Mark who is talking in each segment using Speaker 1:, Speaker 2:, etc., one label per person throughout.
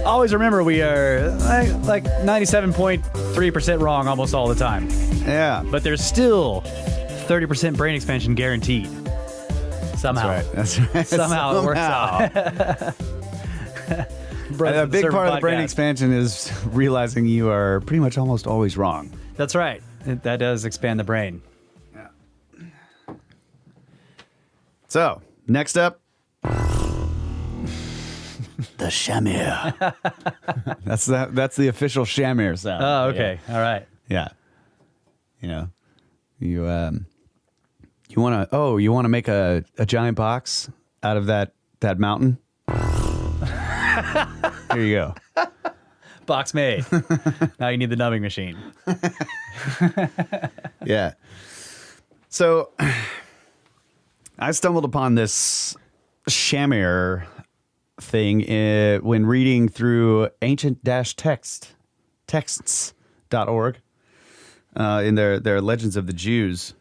Speaker 1: Always remember we are like 97.3% wrong almost all the time.
Speaker 2: Yeah.
Speaker 1: But there's still 30% brain expansion guaranteed. Somehow.
Speaker 2: That's right.
Speaker 1: Somehow it works out.
Speaker 2: A big part of the brain expansion is realizing you are pretty much almost always wrong.
Speaker 1: That's right. That does expand the brain.
Speaker 2: Yeah. So, next up, the Shamir. That's the official Shamir sound.
Speaker 1: Oh, okay. Yeah. All right.
Speaker 2: Yeah. You know, you want to make a giant box out of that mountain? Here you go.
Speaker 1: Box made. Now you need the numbing machine.
Speaker 2: Yeah. So I stumbled upon this Shamir thing when reading through ancient-texts.org in their Legends of the Jews,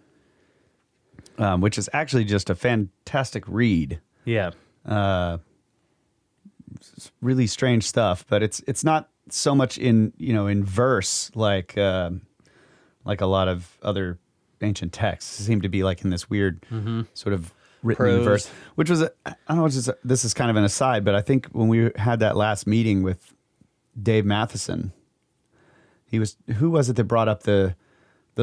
Speaker 2: which is actually just a fantastic read.
Speaker 1: Yeah.
Speaker 2: It's really strange stuff, but it's not so much in verse like a lot of other ancient texts. It seem to be like in this weird sort of written in verse, which was I don't know. This is kind of an aside, but I think when we had that last meeting with Dave Matheson, who was it that brought up the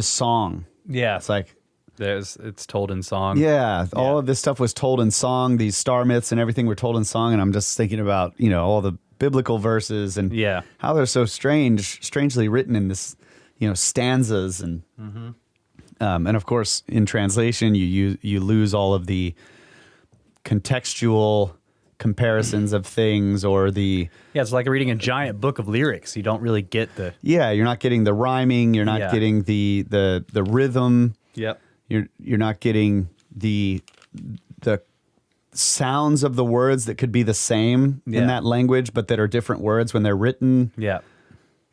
Speaker 2: song?
Speaker 1: Yeah,
Speaker 2: it's like
Speaker 1: it's told in song.
Speaker 2: Yeah, all of this stuff was told in song. These star myths and everything were told in song, and I'm just thinking about all the biblical verses and how they're so strangely written in this stanzas and and of course in translation you lose all of the contextual comparisons of things or the
Speaker 1: it's like reading a giant book of lyrics. You don't really get the
Speaker 2: you're not getting the rhyming, you're not getting the rhythm.
Speaker 1: Yep.
Speaker 2: You're not getting the sounds of the words that could be the same in that language, but that are different words when they're written.
Speaker 1: Yeah.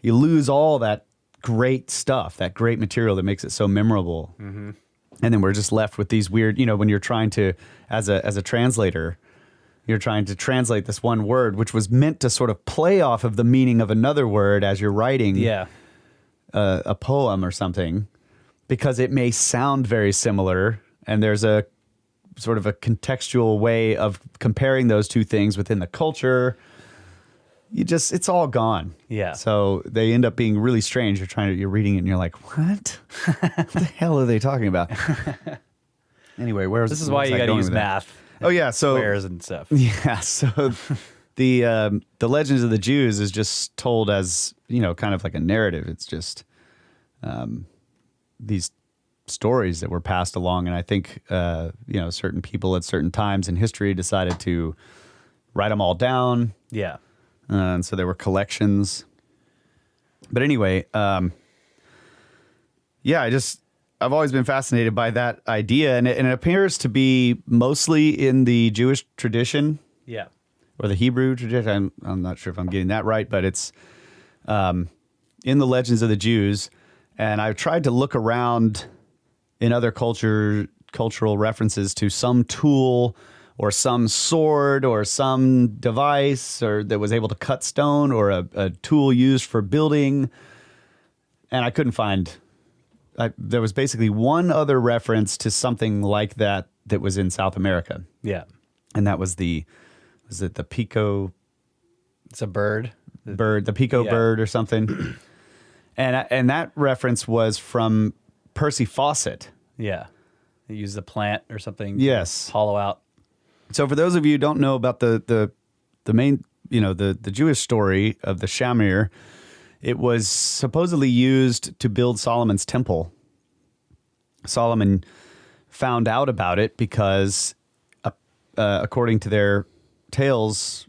Speaker 2: You lose all that great stuff, that great material that makes it so memorable. And then we're just left with these weird, when you're trying to, as a translator, you're trying to translate this one word, which was meant to sort of play off of the meaning of another word as you're writing a poem or something, because it may sound very similar, and there's a sort of a contextual way of comparing those two things within the culture. It's all gone.
Speaker 1: Yeah.
Speaker 2: So they end up being really strange. You're reading it and you're like, what? What the hell are they talking about? Anyway,
Speaker 1: this is why you got to use math.
Speaker 2: Oh yeah, so
Speaker 1: squares and stuff.
Speaker 2: Yeah, so the Legends of the Jews is just told as kind of like a narrative. It's just these stories that were passed along, and I think certain people at certain times in history decided to write them all down.
Speaker 1: Yeah.
Speaker 2: And so there were collections. But anyway, I've always been fascinated by that idea, and it appears to be mostly in the Jewish tradition.
Speaker 1: Yeah.
Speaker 2: Or the Hebrew tradition. I'm not sure if I'm getting that right, but it's in the Legends of the Jews. And I've tried to look around in other cultural references to some tool or some sword or some device or that was able to cut stone or a tool used for building. And I couldn't find... there was basically one other reference to something like that was in South America.
Speaker 1: Yeah.
Speaker 2: And that was the pico...
Speaker 1: It's a bird.
Speaker 2: The pico bird or something. And that reference was from Percy Fawcett.
Speaker 1: Yeah. They used the plant or something.
Speaker 2: Yes.
Speaker 1: To hollow out.
Speaker 2: So for those of you who don't know about the main, the Jewish story of the Shamir, it was supposedly used to build Solomon's temple. Solomon found out about it because, according to their tales,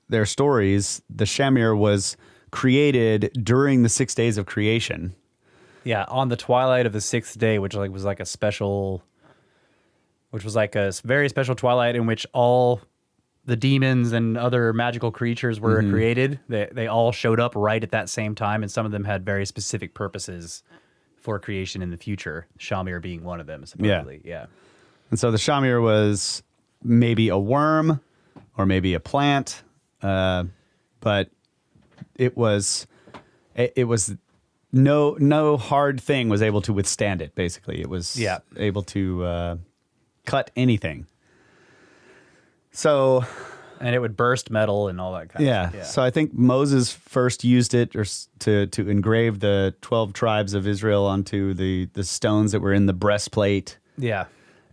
Speaker 2: their stories, the Shamir was created during the 6 days of creation.
Speaker 1: Yeah, on the twilight of the sixth day, which was like a very special twilight in which all the demons and other magical creatures were created. They all showed up right at that same time, and some of them had very specific purposes for creation in the future. Shamir being one of them, supposedly. Yeah.
Speaker 2: And so the Shamir was maybe a worm or maybe a plant, but it was no hard thing was able to withstand it. Basically, it was able to cut anything. So,
Speaker 1: and it would burst metal and all that kind of stuff. Yeah.
Speaker 2: So I think Moses first used it to engrave the 12 tribes of Israel onto the stones that were in the breastplate.
Speaker 1: Yeah.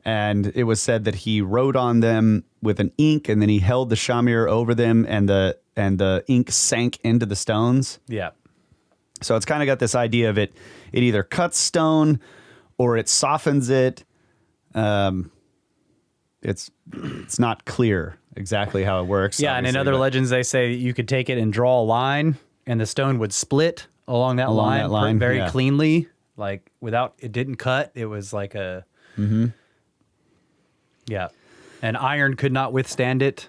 Speaker 2: And it was said that he wrote on them with an ink, and then he held the shamir over them, and the ink sank into the stones.
Speaker 1: Yeah.
Speaker 2: So it's kind of got this idea of it either cuts stone or it softens it. It's not clear exactly how it works.
Speaker 1: Yeah, and in other legends, they say you could take it and draw a line, and the stone would split along that line very cleanly, like it didn't cut. It was like a... Mm-hmm. Yeah. And iron could not withstand it.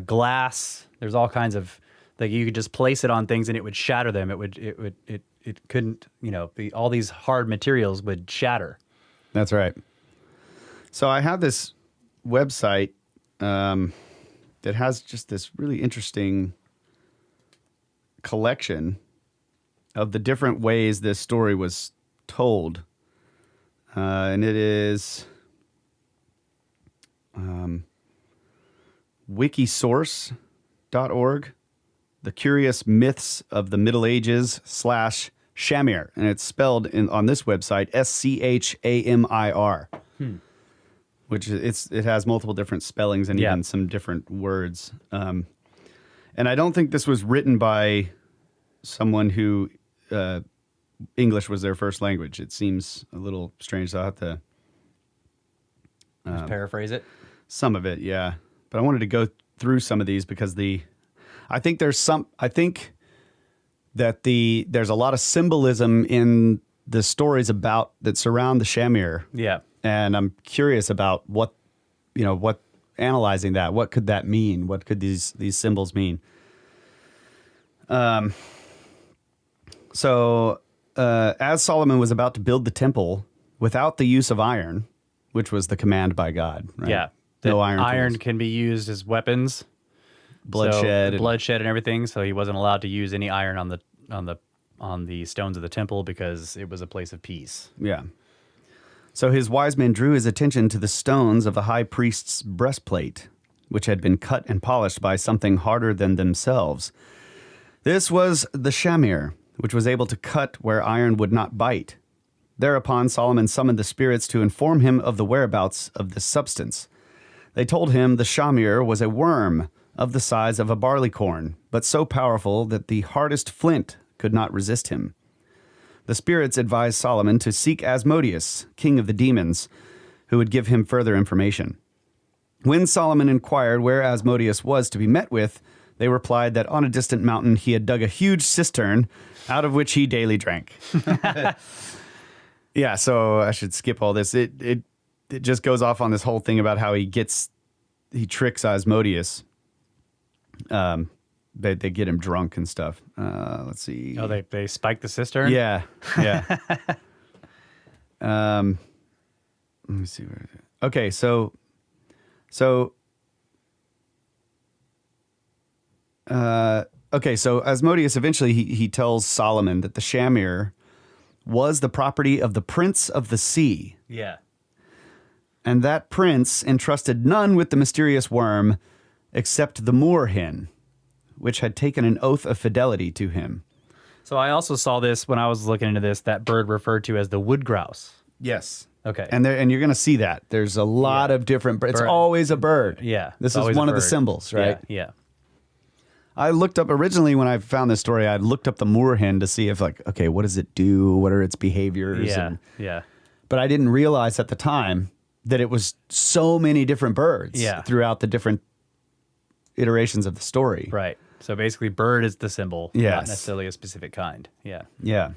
Speaker 1: Glass, there's all kinds of... Like you could just place it on things and it would shatter them. It couldn't, all these hard materials would shatter.
Speaker 2: That's right. So I have this website that has just this really interesting collection of the different ways this story was told. And it is wikisource.org. The Curious Myths of the Middle Ages /Shamir. And it's spelled on this website, Schamir, which it has multiple different spellings and even some different words. And I don't think this was written by someone who English was their first language. It seems a little strange. So I'll have to
Speaker 1: just paraphrase it.
Speaker 2: Some of it, yeah. But I wanted to go through some of these because I think there's a lot of symbolism in the stories that surround the Shamir.
Speaker 1: Yeah.
Speaker 2: And I'm curious about what analyzing that, what could that mean? What could these symbols mean? So as Solomon was about to build the temple without the use of iron, which was the command by God, right?
Speaker 1: Yeah.
Speaker 2: No iron.
Speaker 1: Iron can be used as weapons.
Speaker 2: Bloodshed
Speaker 1: and everything. So he wasn't allowed to use any iron on the stones of the temple because it was a place of peace.
Speaker 2: Yeah. So his wise men drew his attention to the stones of the high priest's breastplate, which had been cut and polished by something harder than themselves. This was the Shamir, which was able to cut where iron would not bite. Thereupon Solomon summoned the spirits to inform him of the whereabouts of this substance. They told him the Shamir was a worm of the size of a barley corn, but so powerful that the hardest flint could not resist him. The spirits advised Solomon to seek Asmodeus, king of the demons, who would give him further information. When Solomon inquired where Asmodeus was to be met with, they replied that on a distant mountain he had dug a huge cistern out of which he daily drank. Yeah, so I should skip all this. It just goes off on this whole thing about how he tricks Asmodeus. They get him drunk and stuff. Let's see.
Speaker 1: Oh, they spike the cistern?
Speaker 2: Yeah. Let me see where it is. Okay, so Asmodeus eventually he tells Solomon that the Shamir was the property of the prince of the sea.
Speaker 1: Yeah.
Speaker 2: And that prince entrusted none with the mysterious worm except the moorhen, which had taken an oath of fidelity to him.
Speaker 1: So I also saw this when I was looking into this, that bird referred to as the wood grouse.
Speaker 2: Yes.
Speaker 1: Okay.
Speaker 2: And you're going to see that. There's a lot of different birds. It's always a bird.
Speaker 1: Yeah.
Speaker 2: This is one of the symbols, right?
Speaker 1: Yeah.
Speaker 2: I looked up, originally when I found this story, I looked up the moorhen to see if okay, what does it do? What are its behaviors?
Speaker 1: Yeah.
Speaker 2: But I didn't realize at the time that it was so many different birds throughout the different iterations of the story.
Speaker 1: Right. So basically bird is the symbol, not necessarily a specific kind. Yeah.
Speaker 2: Yeah.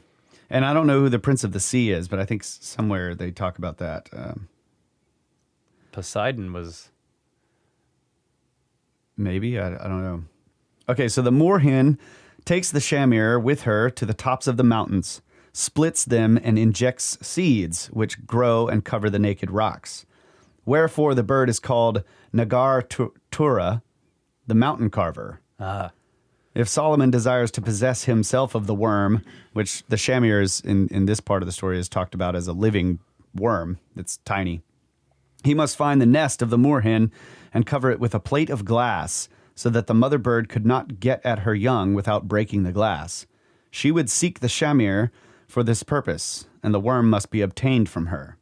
Speaker 2: And I don't know who the Prince of the Sea is, but I think somewhere they talk about that.
Speaker 1: Poseidon was...
Speaker 2: Maybe, I don't know. Okay, so the moorhen takes the Shamir with her to the tops of the mountains, splits them, and injects seeds, which grow and cover the naked rocks. Wherefore the bird is called Nagar Tura, the mountain carver. If Solomon desires to possess himself of the worm, which the Shamir is in this part of the story is talked about as a living worm that's tiny, he must find the nest of the moorhen and cover it with a plate of glass so that the mother bird could not get at her young without breaking the glass. She would seek the Shamir for this purpose, and the worm must be obtained from her.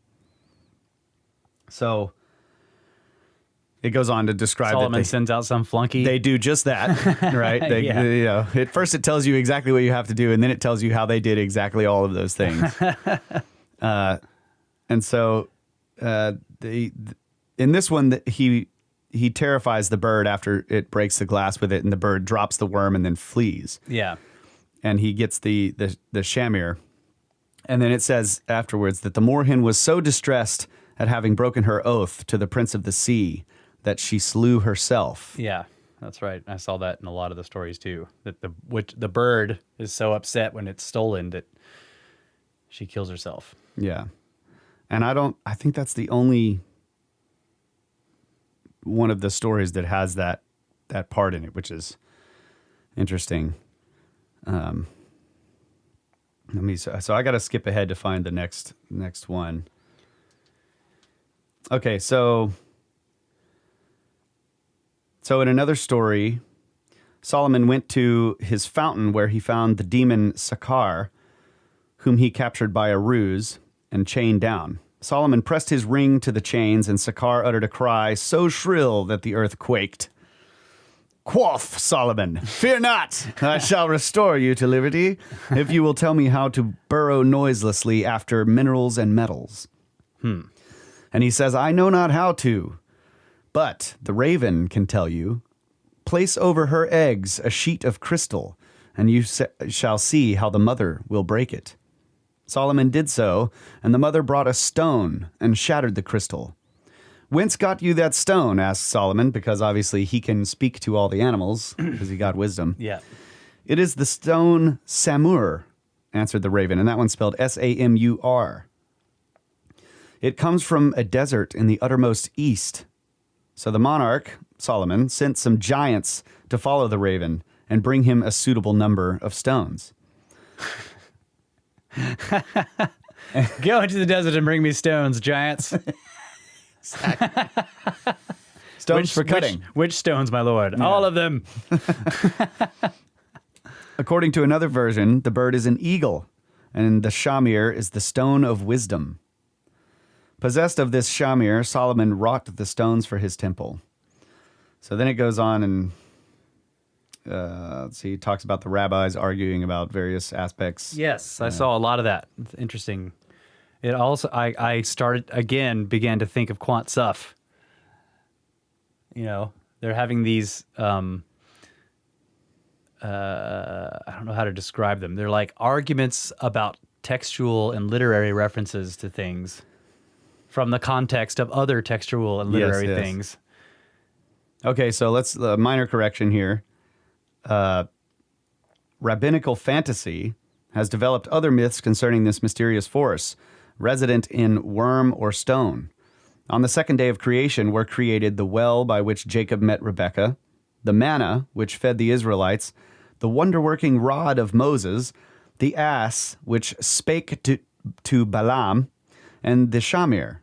Speaker 2: So it goes on to describe
Speaker 1: Solomon
Speaker 2: that
Speaker 1: sends out some flunky.
Speaker 2: they do just that, right?
Speaker 1: Yeah.
Speaker 2: You know, at first it tells you exactly what you have to do, and then it tells you how they did exactly all of those things. And so in this one, he terrifies the bird after it breaks the glass with it, and the bird drops the worm and then flees.
Speaker 1: Yeah.
Speaker 2: And he gets the Shamir. And then it says afterwards that the moorhen was so distressed at having broken her oath to the prince of the sea that she slew herself.
Speaker 1: Yeah, that's right. I saw that in a lot of the stories too. That the bird is so upset when it's stolen that she kills herself.
Speaker 2: Yeah. And I think that's the only one of the stories that has that part in it, which is interesting. So I got to skip ahead to find the next one. Okay, so in another story, Solomon went to his fountain where he found the demon Sakar, whom he captured by a ruse and chained down. Solomon pressed his ring to the chains, and Sakar uttered a cry so shrill that the earth quaked. Quoth Solomon, "Fear not, I shall restore you to liberty, if you will tell me how to burrow noiselessly after minerals and metals." And he says, "I know not how to, but the raven can tell you. Place over her eggs a sheet of crystal, and you shall see how the mother will break it." Solomon did so, and the mother brought a stone and shattered the crystal. "Whence got you that stone?" asked Solomon, because obviously he can speak to all the animals, because he got wisdom.
Speaker 1: Yeah.
Speaker 2: "It is the stone Samur," answered the raven, and that one's spelled Samur. "It comes from a desert in the uttermost east." So the monarch, Solomon, sent some giants to follow the raven and bring him a suitable number of stones.
Speaker 1: Go into the desert and bring me stones, giants.
Speaker 2: Stones for cutting.
Speaker 1: Which stones, my lord? Yeah. All of them.
Speaker 2: According to another version, the bird is an eagle, and the Shamir is the stone of wisdom. Possessed of this Shamir, Solomon wrought the stones for his temple. So then it goes on and let's see, talks about the rabbis arguing about various aspects.
Speaker 1: Yes, I saw a lot of that. It's interesting. It also, I began to think of Quant Suff. You know, they're having these, I don't know how to describe them. They're like arguments about textual and literary references to things from the context of other textual and literary things.
Speaker 2: Okay, so let's, minor correction here. Rabbinical fantasy has developed other myths concerning this mysterious force, resident in worm or stone. On the second day of creation were created the well by which Jacob met Rebekah, the manna which fed the Israelites, the wonder-working rod of Moses, the ass which spake to Balaam, and the Shamir,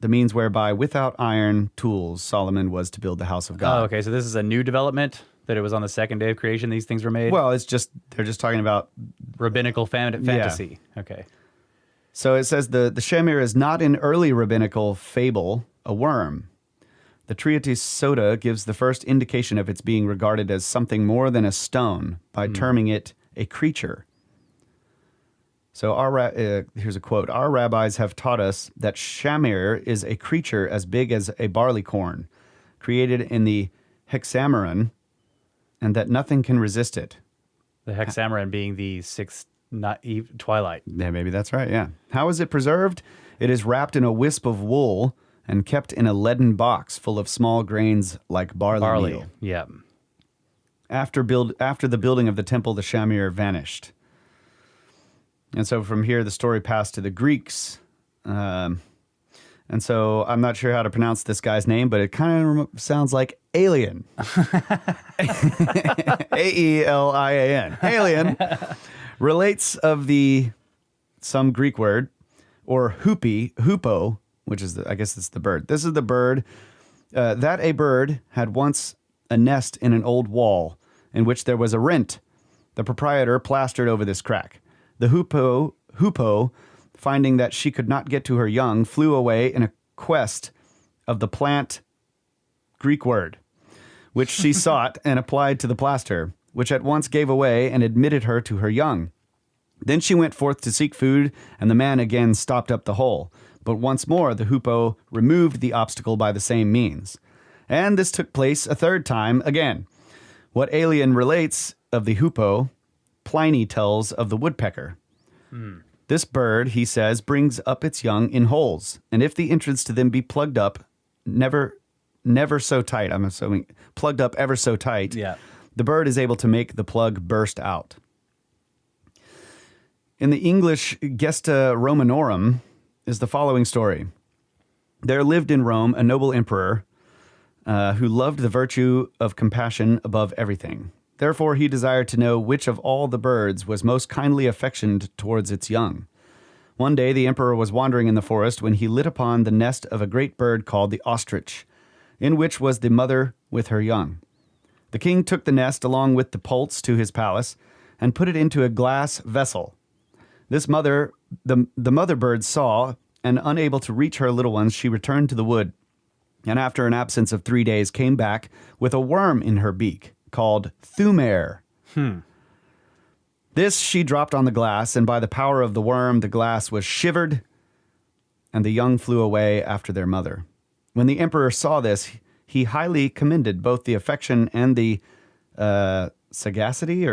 Speaker 2: the means whereby without iron tools Solomon was to build the house of God.
Speaker 1: Oh, okay, so this is a new development, that it was on the second day of creation these things were made?
Speaker 2: Well, they're just talking about
Speaker 1: rabbinical fantasy. Yeah. Okay.
Speaker 2: So it says the Shamir is not in early rabbinical fable a worm. The Treatise Soda gives the first indication of its being regarded as something more than a stone by terming it a creature. So here's a quote. "Our rabbis have taught us that Shamir is a creature as big as a barley corn, created in the Hexameron, and that nothing can resist it."
Speaker 1: The Hexameron being the sixth twilight.
Speaker 2: Yeah, maybe that's right, yeah. "How is it preserved? It is wrapped in a wisp of wool and kept in a leaden box full of small grains like barley meal.
Speaker 1: Yeah.
Speaker 2: After the building of the temple, the Shamir vanished." And so from here, the story passed to the Greeks. And And so I'm not sure how to pronounce this guy's name, but it kind of sounds like alien. Aelian. Alien relates of some Greek word, or hupo, which is, I guess it's the bird. This is the bird, that a bird had once a nest in an old wall in which there was a rent. The proprietor plastered over this crack. The hupo, finding that she could not get to her young, flew away in a quest of the plant Greek word, which she sought and applied to the plaster, which at once gave away and admitted her to her young. Then she went forth to seek food, and the man again stopped up the hole. But once more the hupo removed the obstacle by the same means. And this took place a third time again. What Alien relates of the hupo, Pliny tells of the woodpecker. This bird, he says, brings up its young in holes, and if the entrance to them be plugged up, never so tight, I'm assuming, plugged up ever so tight, the bird is able to make the plug burst out. In the English Gesta Romanorum is the following story. There lived in Rome a noble emperor who loved the virtue of compassion above everything. Therefore he desired to know which of all the birds was most kindly affectioned towards its young. One day the emperor was wandering in the forest when he lit upon the nest of a great bird called the ostrich, in which was the mother with her young. The king took the nest along with the poults to his palace and put it into a glass vessel. This mother, the mother bird saw, and unable to reach her little ones, she returned to the wood, and after an absence of 3 days came back with a worm in her beak, called Thumare. This she dropped on the glass, and by the power of the worm, the glass was shivered, and the young flew away after their mother. When the emperor saw this, he highly commended both the affection and the sagacity.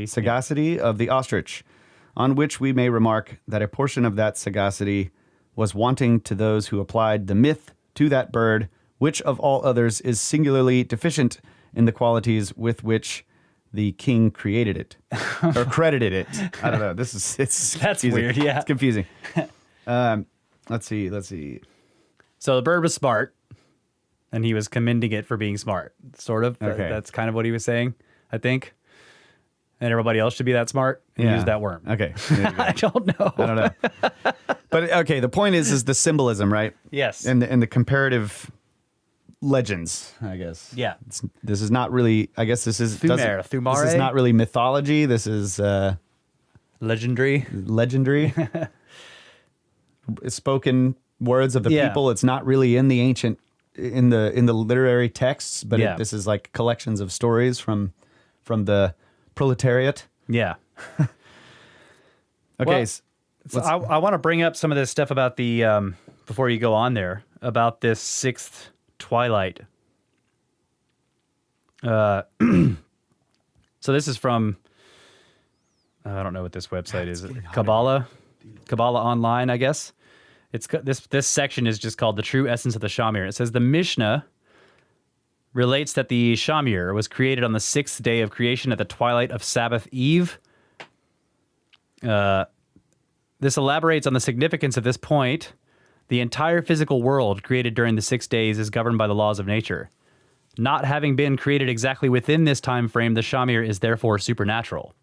Speaker 2: Sagacity of the ostrich, on which we may remark that a portion of that sagacity was wanting to those who applied the myth to that bird, which of all others is singularly deficient in the qualities with which the king created it or credited it. I don't know. It's
Speaker 1: That's
Speaker 2: confusing.
Speaker 1: weird. Yeah,
Speaker 2: it's confusing. Let's see.
Speaker 1: So the bird was smart, and he was commending it for being smart. Sort of.
Speaker 2: Okay.
Speaker 1: That's kind of what he was saying, I think. And everybody else should be that smart and use that worm.
Speaker 2: Okay.
Speaker 1: I don't know.
Speaker 2: I don't know. But okay, the point is the symbolism, right?
Speaker 1: Yes.
Speaker 2: And the comparative legends, I guess.
Speaker 1: Yeah.
Speaker 2: This is not really, I guess this is
Speaker 1: Thumare.
Speaker 2: This is not really mythology. This is
Speaker 1: Legendary.
Speaker 2: Spoken words of the people. It's not really in the ancient in the literary texts, but this is like collections of stories from the proletariat.
Speaker 1: Yeah.
Speaker 2: Okay.
Speaker 1: Well, so I want to bring up some of this stuff about the before you go on there about this sixth twilight. So this is from I don't know what this website is. Kabbalah Online, I guess. It's this section is just called The True Essence of the Shamir. It says the Mishnah relates that the Shamir was created on the sixth day of creation at the twilight of Sabbath Eve. This elaborates on the significance of this point. The entire physical world created during the 6 days is governed by the laws of nature. Not having been created exactly within this time frame, the Shamir is therefore supernatural.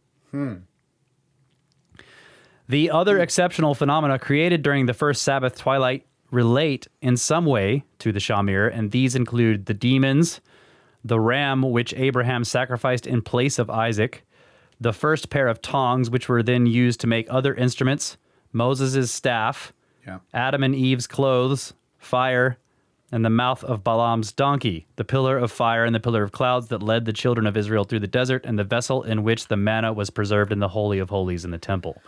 Speaker 1: The other exceptional phenomena created during the first Sabbath twilight relate in some way to the Shamir, and these include the demons, the ram which Abraham sacrificed in place of Isaac, the first pair of tongs which were then used to make other instruments, Moses' staff, Adam and Eve's clothes, fire, and the mouth of Balaam's donkey, the pillar of fire and the pillar of clouds that led the children of Israel through the desert, and the vessel in which the manna was preserved in the Holy of Holies in the temple.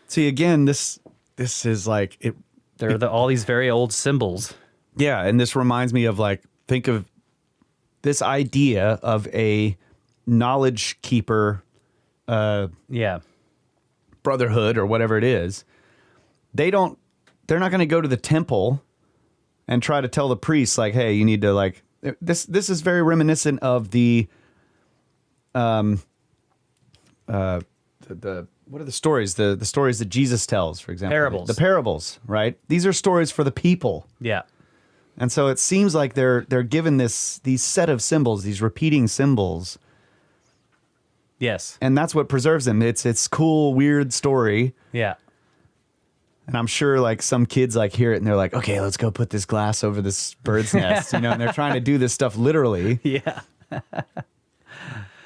Speaker 2: See, again, this is like it.
Speaker 1: There are all these very old symbols.
Speaker 2: Yeah, and this reminds me of think of this idea of a knowledge keeper brotherhood or whatever it is. They're not going to go to the temple and try to tell the priests hey, you need to this is very reminiscent of the what are the stories? The stories that Jesus tells, for example.
Speaker 1: Parables.
Speaker 2: The parables, right? These are stories for the people.
Speaker 1: Yeah.
Speaker 2: And so it seems like they're given these set of symbols, these repeating symbols.
Speaker 1: Yes.
Speaker 2: And that's what preserves them. It's cool, weird story.
Speaker 1: Yeah.
Speaker 2: And I'm sure like some kids like hear it and they're like, okay, let's go put this glass over this bird's nest, and they're trying to do this stuff literally.
Speaker 1: Yeah.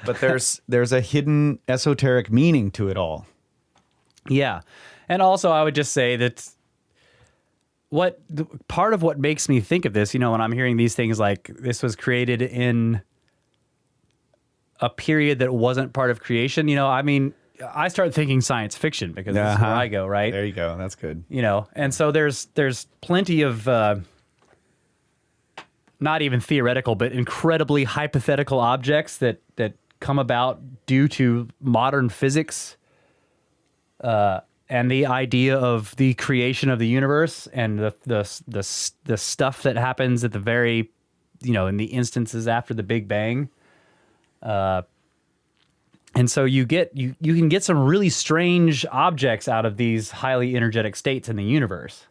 Speaker 2: But there's a hidden esoteric meaning to it all.
Speaker 1: Yeah. And also I would just say that part of what makes me think of this, when I'm hearing these things like this was created in a period that wasn't part of creation, I start thinking science fiction because this is where I go, right?
Speaker 2: There you go. That's good.
Speaker 1: And so there's plenty of not even theoretical, but incredibly hypothetical objects that come about due to modern physics, and the idea of the creation of the universe and the stuff that happens at the very, in the instances after the Big Bang. And so you can get some really strange objects out of these highly energetic states in the universe.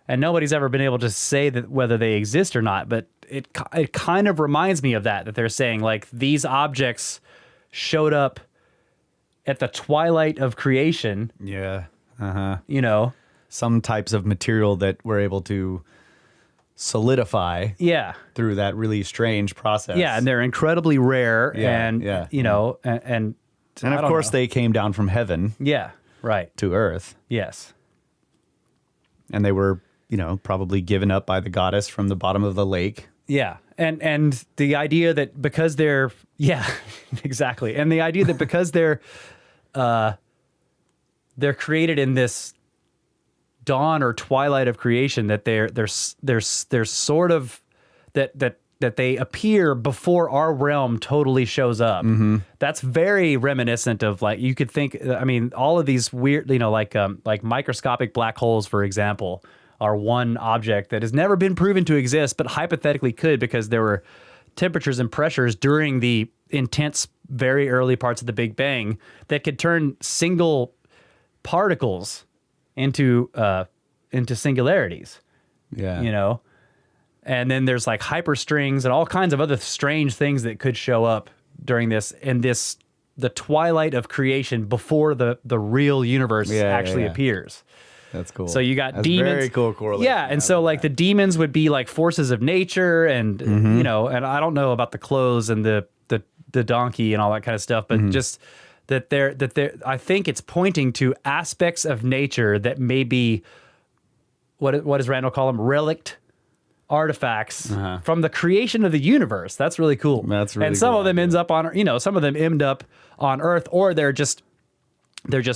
Speaker 1: And nobody's ever been able to say that whether they exist or not, but it kind of reminds me of that they're saying like these objects showed up at the twilight of creation.
Speaker 2: Yeah. Some types of material that we're able to solidify.
Speaker 1: Yeah.
Speaker 2: Through that really strange process.
Speaker 1: Yeah, and they're incredibly rare. And and
Speaker 2: of course they came down from heaven.
Speaker 1: Yeah. Right.
Speaker 2: To earth.
Speaker 1: Yes.
Speaker 2: And they were, probably given up by the goddess from the bottom of the lake.
Speaker 1: Yeah. And the idea that because they're, yeah, exactly. And the idea that because they're created in this dawn or twilight of creation, that they're sort of that they appear before our realm totally shows up. Mm-hmm. That's very reminiscent of like, you could think, all of these weird, like microscopic black holes, for example, are one object that has never been proven to exist, but hypothetically could because there were temperatures and pressures during the intense, very early parts of the Big Bang that could turn single particles into singularities.
Speaker 2: Yeah.
Speaker 1: And then there's like hyperstrings and all kinds of other strange things that could show up during the twilight of creation before the real universe actually appears.
Speaker 2: That's cool.
Speaker 1: So you got demons.
Speaker 2: Very cool correlation.
Speaker 1: Yeah, and so like the demons would be like forces of nature, and and I don't know about the clothes and the donkey and all that kind of stuff, but just that they're I think it's pointing to aspects of nature that may be what does Randall call them? Relict artifacts from the creation of the universe. That's really cool.
Speaker 2: That's really
Speaker 1: and some
Speaker 2: cool.
Speaker 1: of them ends up on some of them end up on Earth, or they're just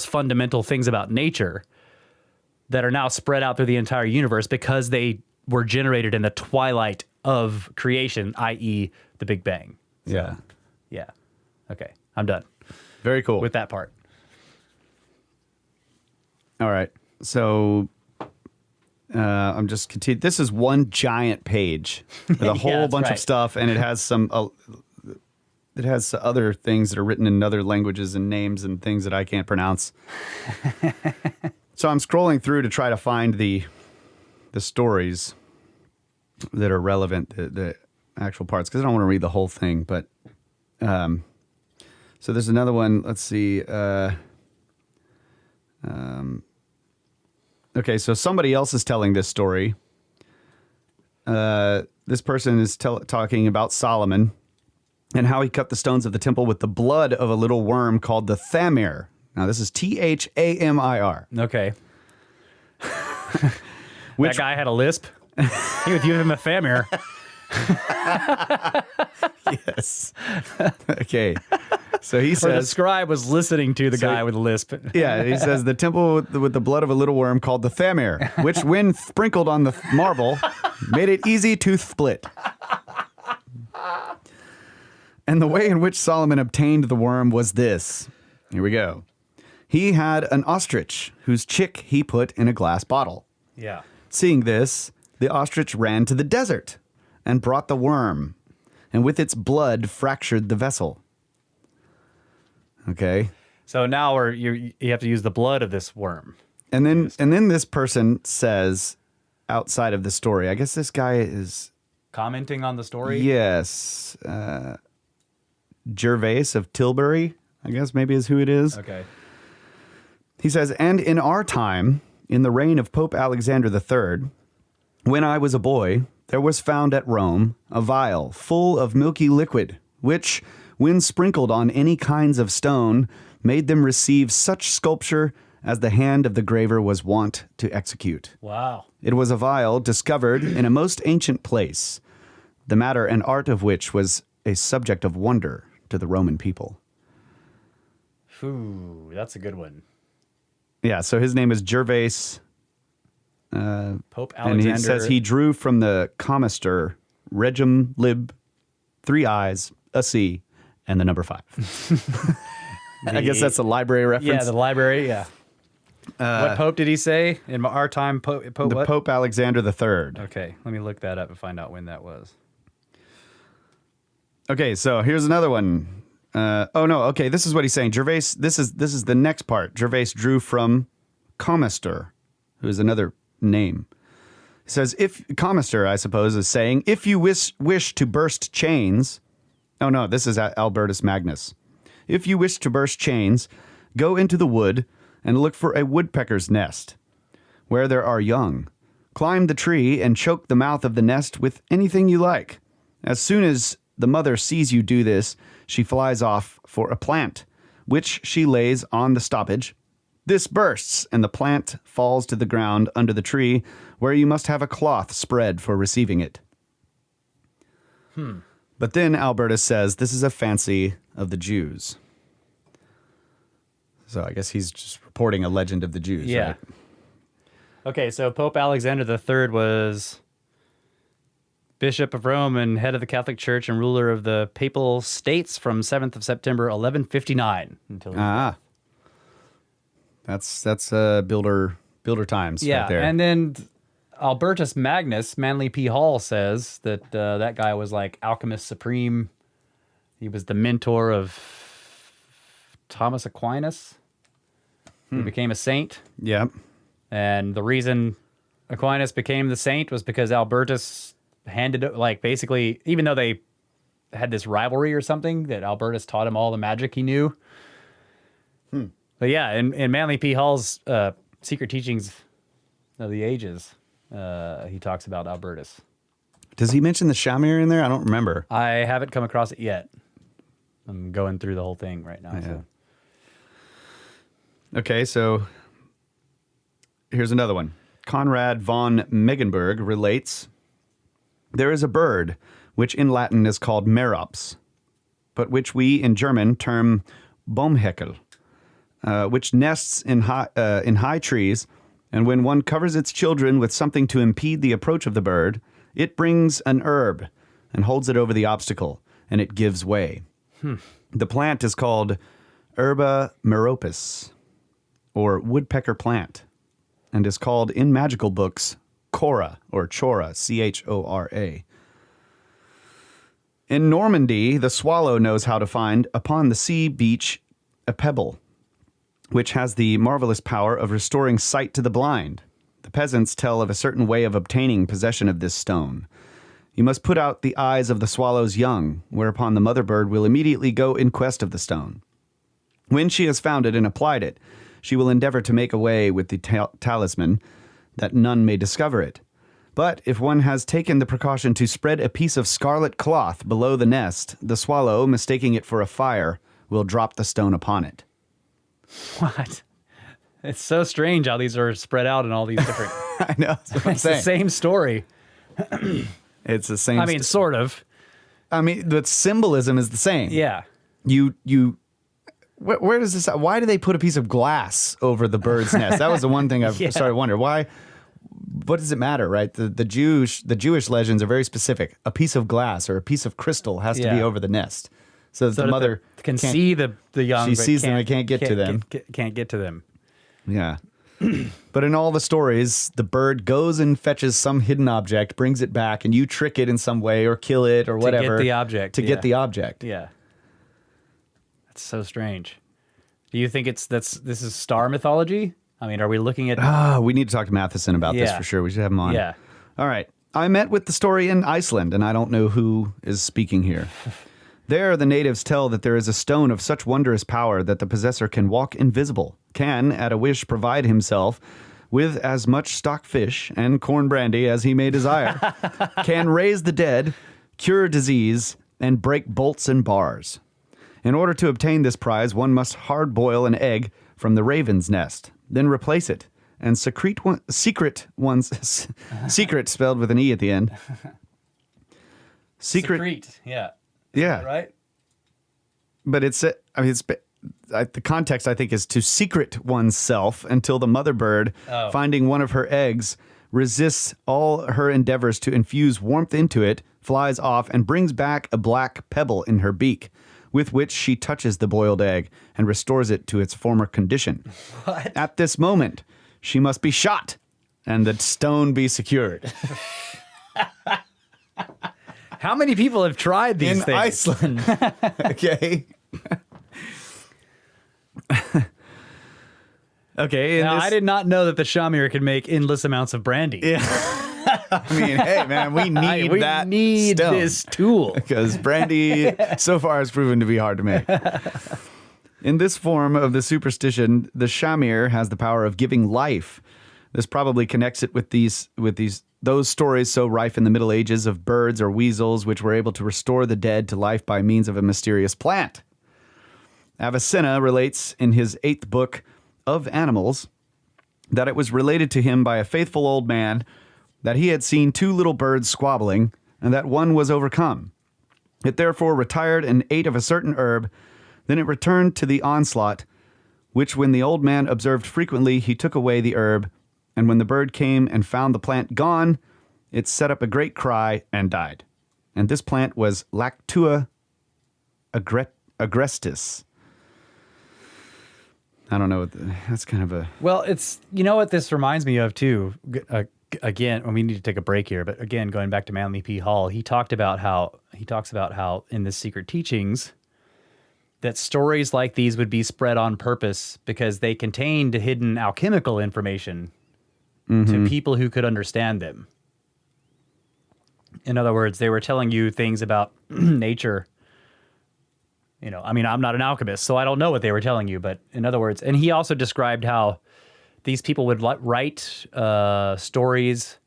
Speaker 1: fundamental things about nature that are now spread out through the entire universe because they were generated in the twilight of creation, i.e. the Big Bang. So, yeah. Okay, I'm done.
Speaker 2: Very cool.
Speaker 1: With that part.
Speaker 2: All right. So I'm just continuing. This is one giant page with a whole bunch of stuff, and it has it has other things that are written in other languages and names and things that I can't pronounce. So I'm scrolling through to try to find the stories that are relevant, the actual parts, because I don't want to read the whole thing. But so there's another one. Let's see. Okay, so somebody else is telling this story. This person is talking about Solomon and how he cut the stones of the temple with the blood of a little worm called the Thamir. Now, this is Thamir.
Speaker 1: Okay. That guy had a lisp. He would give him a Thamir.
Speaker 2: Yes. Okay. So he
Speaker 1: Or the
Speaker 2: says,
Speaker 1: scribe was listening to the guy with a lisp.
Speaker 2: yeah, he says, the temple with the blood of a little worm called the Thamir, which when sprinkled on the marble, made it easy to split. And the way in which Solomon obtained the worm was this. Here we go. He had an ostrich whose chick he put in a glass bottle.
Speaker 1: Yeah.
Speaker 2: Seeing this, the ostrich ran to the desert and brought the worm, and with its blood fractured the vessel. Okay.
Speaker 1: So now you have to use the blood of this worm.
Speaker 2: And then this person says, outside of the story, I guess this guy is
Speaker 1: Commenting on the story?
Speaker 2: yes, Gervais of Tilbury, I guess maybe is who it is.
Speaker 1: Okay.
Speaker 2: He says, and in our time, in the reign of Pope Alexander III, when I was a boy, there was found at Rome a vial full of milky liquid, which, when sprinkled on any kinds of stone, made them receive such sculpture as the hand of the graver was wont to execute.
Speaker 1: Wow.
Speaker 2: It was a vial discovered in a most ancient place, the matter and art of which was a subject of wonder to the Roman people.
Speaker 1: Ooh, that's a good one.
Speaker 2: Yeah, so his name is Gervais.
Speaker 1: Pope
Speaker 2: And
Speaker 1: Alexander.
Speaker 2: he says he drew from the comister regum lib, 3 eyes, a C, and the number 5. I guess that's a library reference.
Speaker 1: Yeah, the library, yeah. What pope did he say? In our time, Pope
Speaker 2: the
Speaker 1: what?
Speaker 2: Pope Alexander III.
Speaker 1: Okay, let me look that up and find out when that was.
Speaker 2: Okay, so here's another one. Okay, this is what he's saying. Gervais, this is the next part. Gervais drew from comister, who is another name. He says, if comister, I suppose, is saying, if you wish to burst chains. Oh no, this is Albertus Magnus. If you wish to burst chains, go into the wood and look for a woodpecker's nest, where there are young. Climb the tree and choke the mouth of the nest with anything you like. As soon as the mother sees you do this, she flies off for a plant, which she lays on the stoppage. This bursts, and the plant falls to the ground under the tree, where you must have a cloth spread for receiving it. But then Albertus says this is a fancy of the Jews. So I guess he's just reporting a legend of the Jews,
Speaker 1: Yeah.
Speaker 2: right?
Speaker 1: Okay, so Pope Alexander III was Bishop of Rome and head of the Catholic Church and ruler of the Papal States from 7th of September 1159 until he
Speaker 2: That's builder times right there.
Speaker 1: and then Albertus Magnus, Manly P. Hall, says that that guy was like alchemist supreme. He was the mentor of Thomas Aquinas, who became a saint.
Speaker 2: Yeah.
Speaker 1: And the reason Aquinas became the saint was because Albertus handed it, like, basically, even though they had this rivalry or something, that Albertus taught him all the magic he knew. But yeah, in Manly P. Hall's Secret Teachings of the Ages, he talks about Albertus.
Speaker 2: Does he mention the Shamir in there? I don't remember.
Speaker 1: I haven't come across it yet. I'm going through the whole thing right now.
Speaker 2: Yeah.
Speaker 1: So.
Speaker 2: Okay, so here's another one. Conrad von Megenberg relates, there is a bird which in Latin is called merops, but which we in German term Baumheckel, which nests in high trees, and when one covers its children with something to impede the approach of the bird, it brings an herb and holds it over the obstacle, and it gives way. The plant is called Herba meropis, or woodpecker plant, and is called in magical books Chora, or Chora, Chora. In Normandy, the swallow knows how to find upon the sea beach a pebble, which has the marvelous power of restoring sight to the blind. The peasants tell of a certain way of obtaining possession of this stone. You must put out the eyes of the swallow's young, whereupon the mother bird will immediately go in quest of the stone. When she has found it and applied it, she will endeavor to make away with the talisman, that none may discover it. But if one has taken the precaution to spread a piece of scarlet cloth below the nest, the swallow, mistaking it for a fire, will drop the stone upon it.
Speaker 1: What? It's so strange how these are spread out in all these different...
Speaker 2: I know. That's what I'm
Speaker 1: It's the
Speaker 2: saying.
Speaker 1: same story.
Speaker 2: It's the same.
Speaker 1: I mean, sort of.
Speaker 2: I mean, the symbolism is the same.
Speaker 1: Yeah.
Speaker 2: Where does this? Why do they put a piece of glass over the bird's nest? That was the one thing I've
Speaker 1: Yeah.
Speaker 2: started to wonder. Why? What does it matter, right? The Jewish legends are very specific. A piece of glass or a piece of crystal has to be
Speaker 1: Yeah.
Speaker 2: over the nest, so that
Speaker 1: So
Speaker 2: the
Speaker 1: that
Speaker 2: mother
Speaker 1: can
Speaker 2: can't-
Speaker 1: see the young.
Speaker 2: She
Speaker 1: but
Speaker 2: sees them and can't get to them.
Speaker 1: Can't get to them.
Speaker 2: Yeah. But in all the stories, the bird goes and fetches some hidden object, brings it back, and you trick it in some way or kill it or whatever
Speaker 1: the object,
Speaker 2: To
Speaker 1: yeah.
Speaker 2: get the object.
Speaker 1: Yeah. That's so strange. Do you think this is star mythology? I mean, are we looking at?
Speaker 2: We need to talk to Matheson about this for sure. We should have him on.
Speaker 1: Yeah.
Speaker 2: All right. I met with the story in Iceland, and I don't know who is speaking here. There, the natives tell that there is a stone of such wondrous power that the possessor can walk invisible, can, at a wish, provide himself with as much stockfish and corn brandy as he may desire, can raise the dead, cure disease, and break bolts and bars. In order to obtain this prize, one must hard boil an egg from the raven's nest, then replace it, and secret spelled with an E at the end.
Speaker 1: Secret, yeah.
Speaker 2: Yeah.
Speaker 1: Right?
Speaker 2: But the context, I think, is to secret oneself until the mother bird, finding one of her eggs, resists all her endeavors to infuse warmth into it, flies off, and brings back a black pebble in her beak, with which she touches the boiled egg and restores it to its former condition.
Speaker 1: What?
Speaker 2: At this moment, she must be shot and the stone be secured.
Speaker 1: How many people have tried these things?
Speaker 2: In Iceland. Okay. Okay.
Speaker 1: Now, I did not know that the Shamir could make endless amounts of brandy.
Speaker 2: Yeah. I mean, hey, man, we need that
Speaker 1: need
Speaker 2: stone.
Speaker 1: this tool.
Speaker 2: Because brandy so far has proven to be hard to make. In this form of the superstition, the Shamir has the power of giving life. This probably connects it with those stories so rife in the Middle Ages of birds or weasels which were able to restore the dead to life by means of a mysterious plant. Avicenna relates in his 8th book of Animals that it was related to him by a faithful old man that he had seen 2 little birds squabbling, and that one was overcome. It therefore retired and ate of a certain herb. Then it returned to the onslaught, which when the old man observed frequently, he took away the herb, and when the bird came and found the plant gone, it set up a great cry and died. And this plant was Lactua agrestis. I don't know. That's kind of a...
Speaker 1: Well, it's, you know what this reminds me of too? Again, we need to take a break here, but again, going back to Manly P. Hall, he talks about how in the Secret Teachings that stories like these would be spread on purpose because they contained hidden alchemical information to people who could understand them. In other words, they were telling you things about nature. You know, I mean, I'm not an alchemist, so I don't know what they were telling you, but in other words, and he also described how these people would write stories,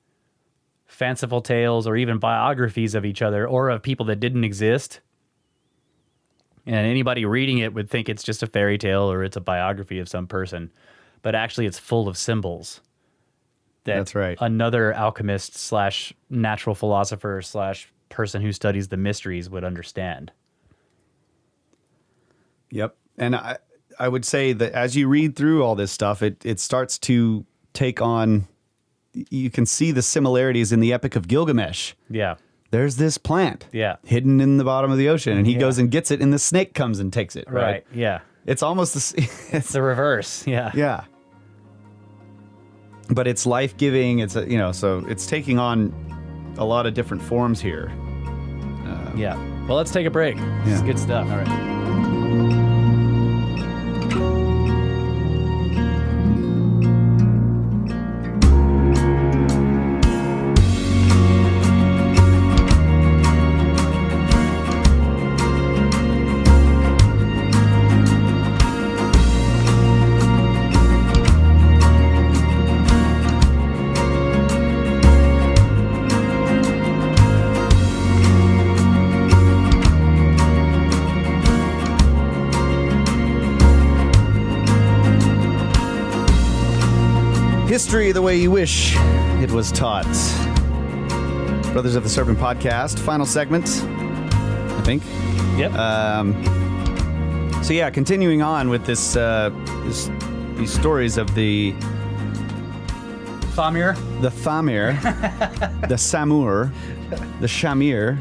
Speaker 1: fanciful tales, or even biographies of each other or of people that didn't exist. And anybody reading it would think it's just a fairy tale or it's a biography of some person. But actually, it's full of symbols.
Speaker 2: That's right.
Speaker 1: Another alchemist / natural philosopher / person who studies the mysteries would understand.
Speaker 2: Yep. And I would say that as you read through all this stuff, it starts to take on, you can see the similarities in the Epic of Gilgamesh.
Speaker 1: Yeah.
Speaker 2: There's this plant hidden in the bottom of the ocean, and he goes and gets it, and the snake comes and takes it. Right.
Speaker 1: Yeah.
Speaker 2: It's almost
Speaker 1: it's the reverse. Yeah.
Speaker 2: Yeah. But it's life-giving. It's so it's taking on a lot of different forms here.
Speaker 1: Yeah. Well, let's take a break. This is good stuff. All right.
Speaker 2: History the way you wish it was taught. Brothers of the Serpent podcast, final segment, I think.
Speaker 1: Yep.
Speaker 2: So yeah, continuing on with these stories of the
Speaker 1: Shamir,
Speaker 2: the Samur, the Shamir.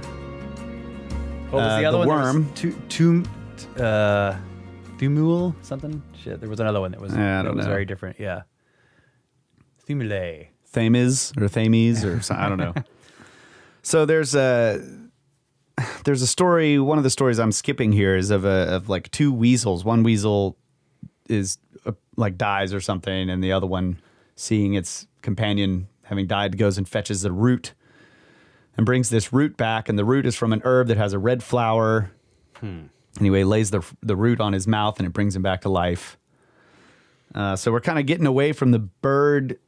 Speaker 1: What was the other
Speaker 2: the
Speaker 1: one?
Speaker 2: worm.
Speaker 1: Thumul something? Shit, there was another one that was very different. Yeah. Thumule.
Speaker 2: Thames or something, I don't know. So there's a story. One of the stories I'm skipping here is of like 2 weasels. One weasel like dies or something, and the other one, seeing its companion having died, goes and fetches the root and brings this root back. And the root is from an herb that has a red flower. Anyway, lays the root on his mouth, and it brings him back to life. So we're kind of getting away from the bird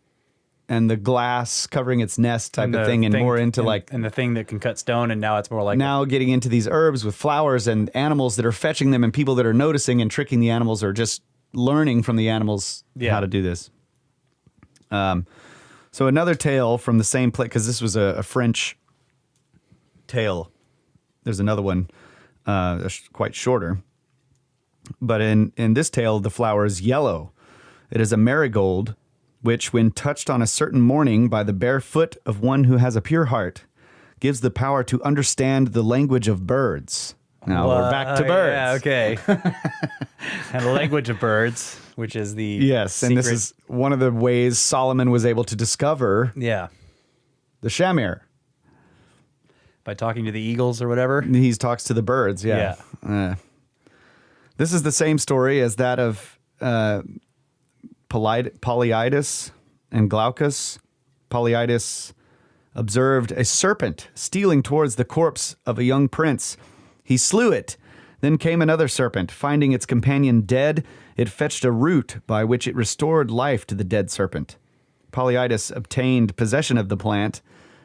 Speaker 2: and the glass covering its nest type of thing, and more into
Speaker 1: and the thing that can cut stone, and now it's more like
Speaker 2: now getting into these herbs with flowers and animals that are fetching them, and people that are noticing and tricking the animals, or just learning from the animals how to do this. So another tale from the same place, because this was a French tale. There's another one quite shorter, but in this tale, the flower is yellow. It is a marigold, which, when touched on a certain morning by the bare foot of one who has a pure heart, gives the power to understand the language of birds. Now we're back to birds.
Speaker 1: Yeah, okay. And the language of birds, which is the
Speaker 2: secret. And this is one of the ways Solomon was able to discover the Shamir.
Speaker 1: By talking to the eagles or whatever?
Speaker 2: He talks to the birds, This is the same story as that of Polyidus and Glaucus. Polyidus observed a serpent stealing towards the corpse of a young prince. He slew it. Then came another serpent. Finding its companion dead, it fetched a root by which it restored life to the dead serpent. Polyidus obtained possession of the plant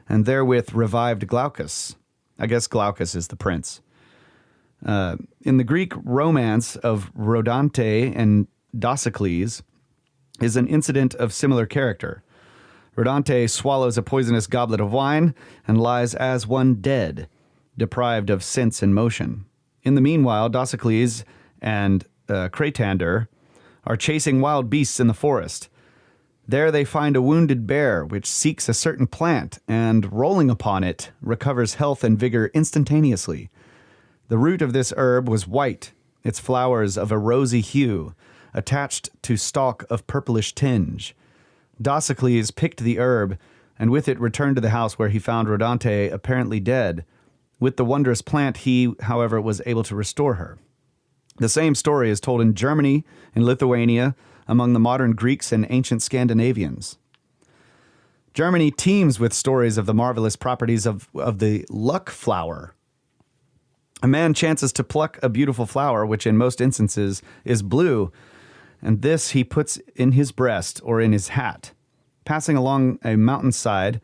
Speaker 2: and therewith revived Glaucus. I guess Glaucus is the prince. In the Greek romance of Rhodanthe and Dossicles is an incident of similar character. Rhodanthe swallows a poisonous goblet of wine and lies as one dead, deprived of sense and motion. In the meanwhile, Dossicles and Cratander are chasing wild beasts in the forest. There they find a wounded bear, which seeks a certain plant, and rolling upon it, recovers health and vigor instantaneously. The root of this herb was white, its flowers of a rosy hue, attached to stalk of purplish tinge. Dossicles picked the herb, and with it returned to the house, where he found Rhodanthe apparently dead. With the wondrous plant he, however, was able to restore her. The same story is told in Germany, in Lithuania, among the modern Greeks and ancient Scandinavians. Germany teems with stories of the marvelous properties of the luck flower. A man chances to pluck a beautiful flower, which in most instances is blue, and this he puts in his breast or in his hat. Passing along a mountainside,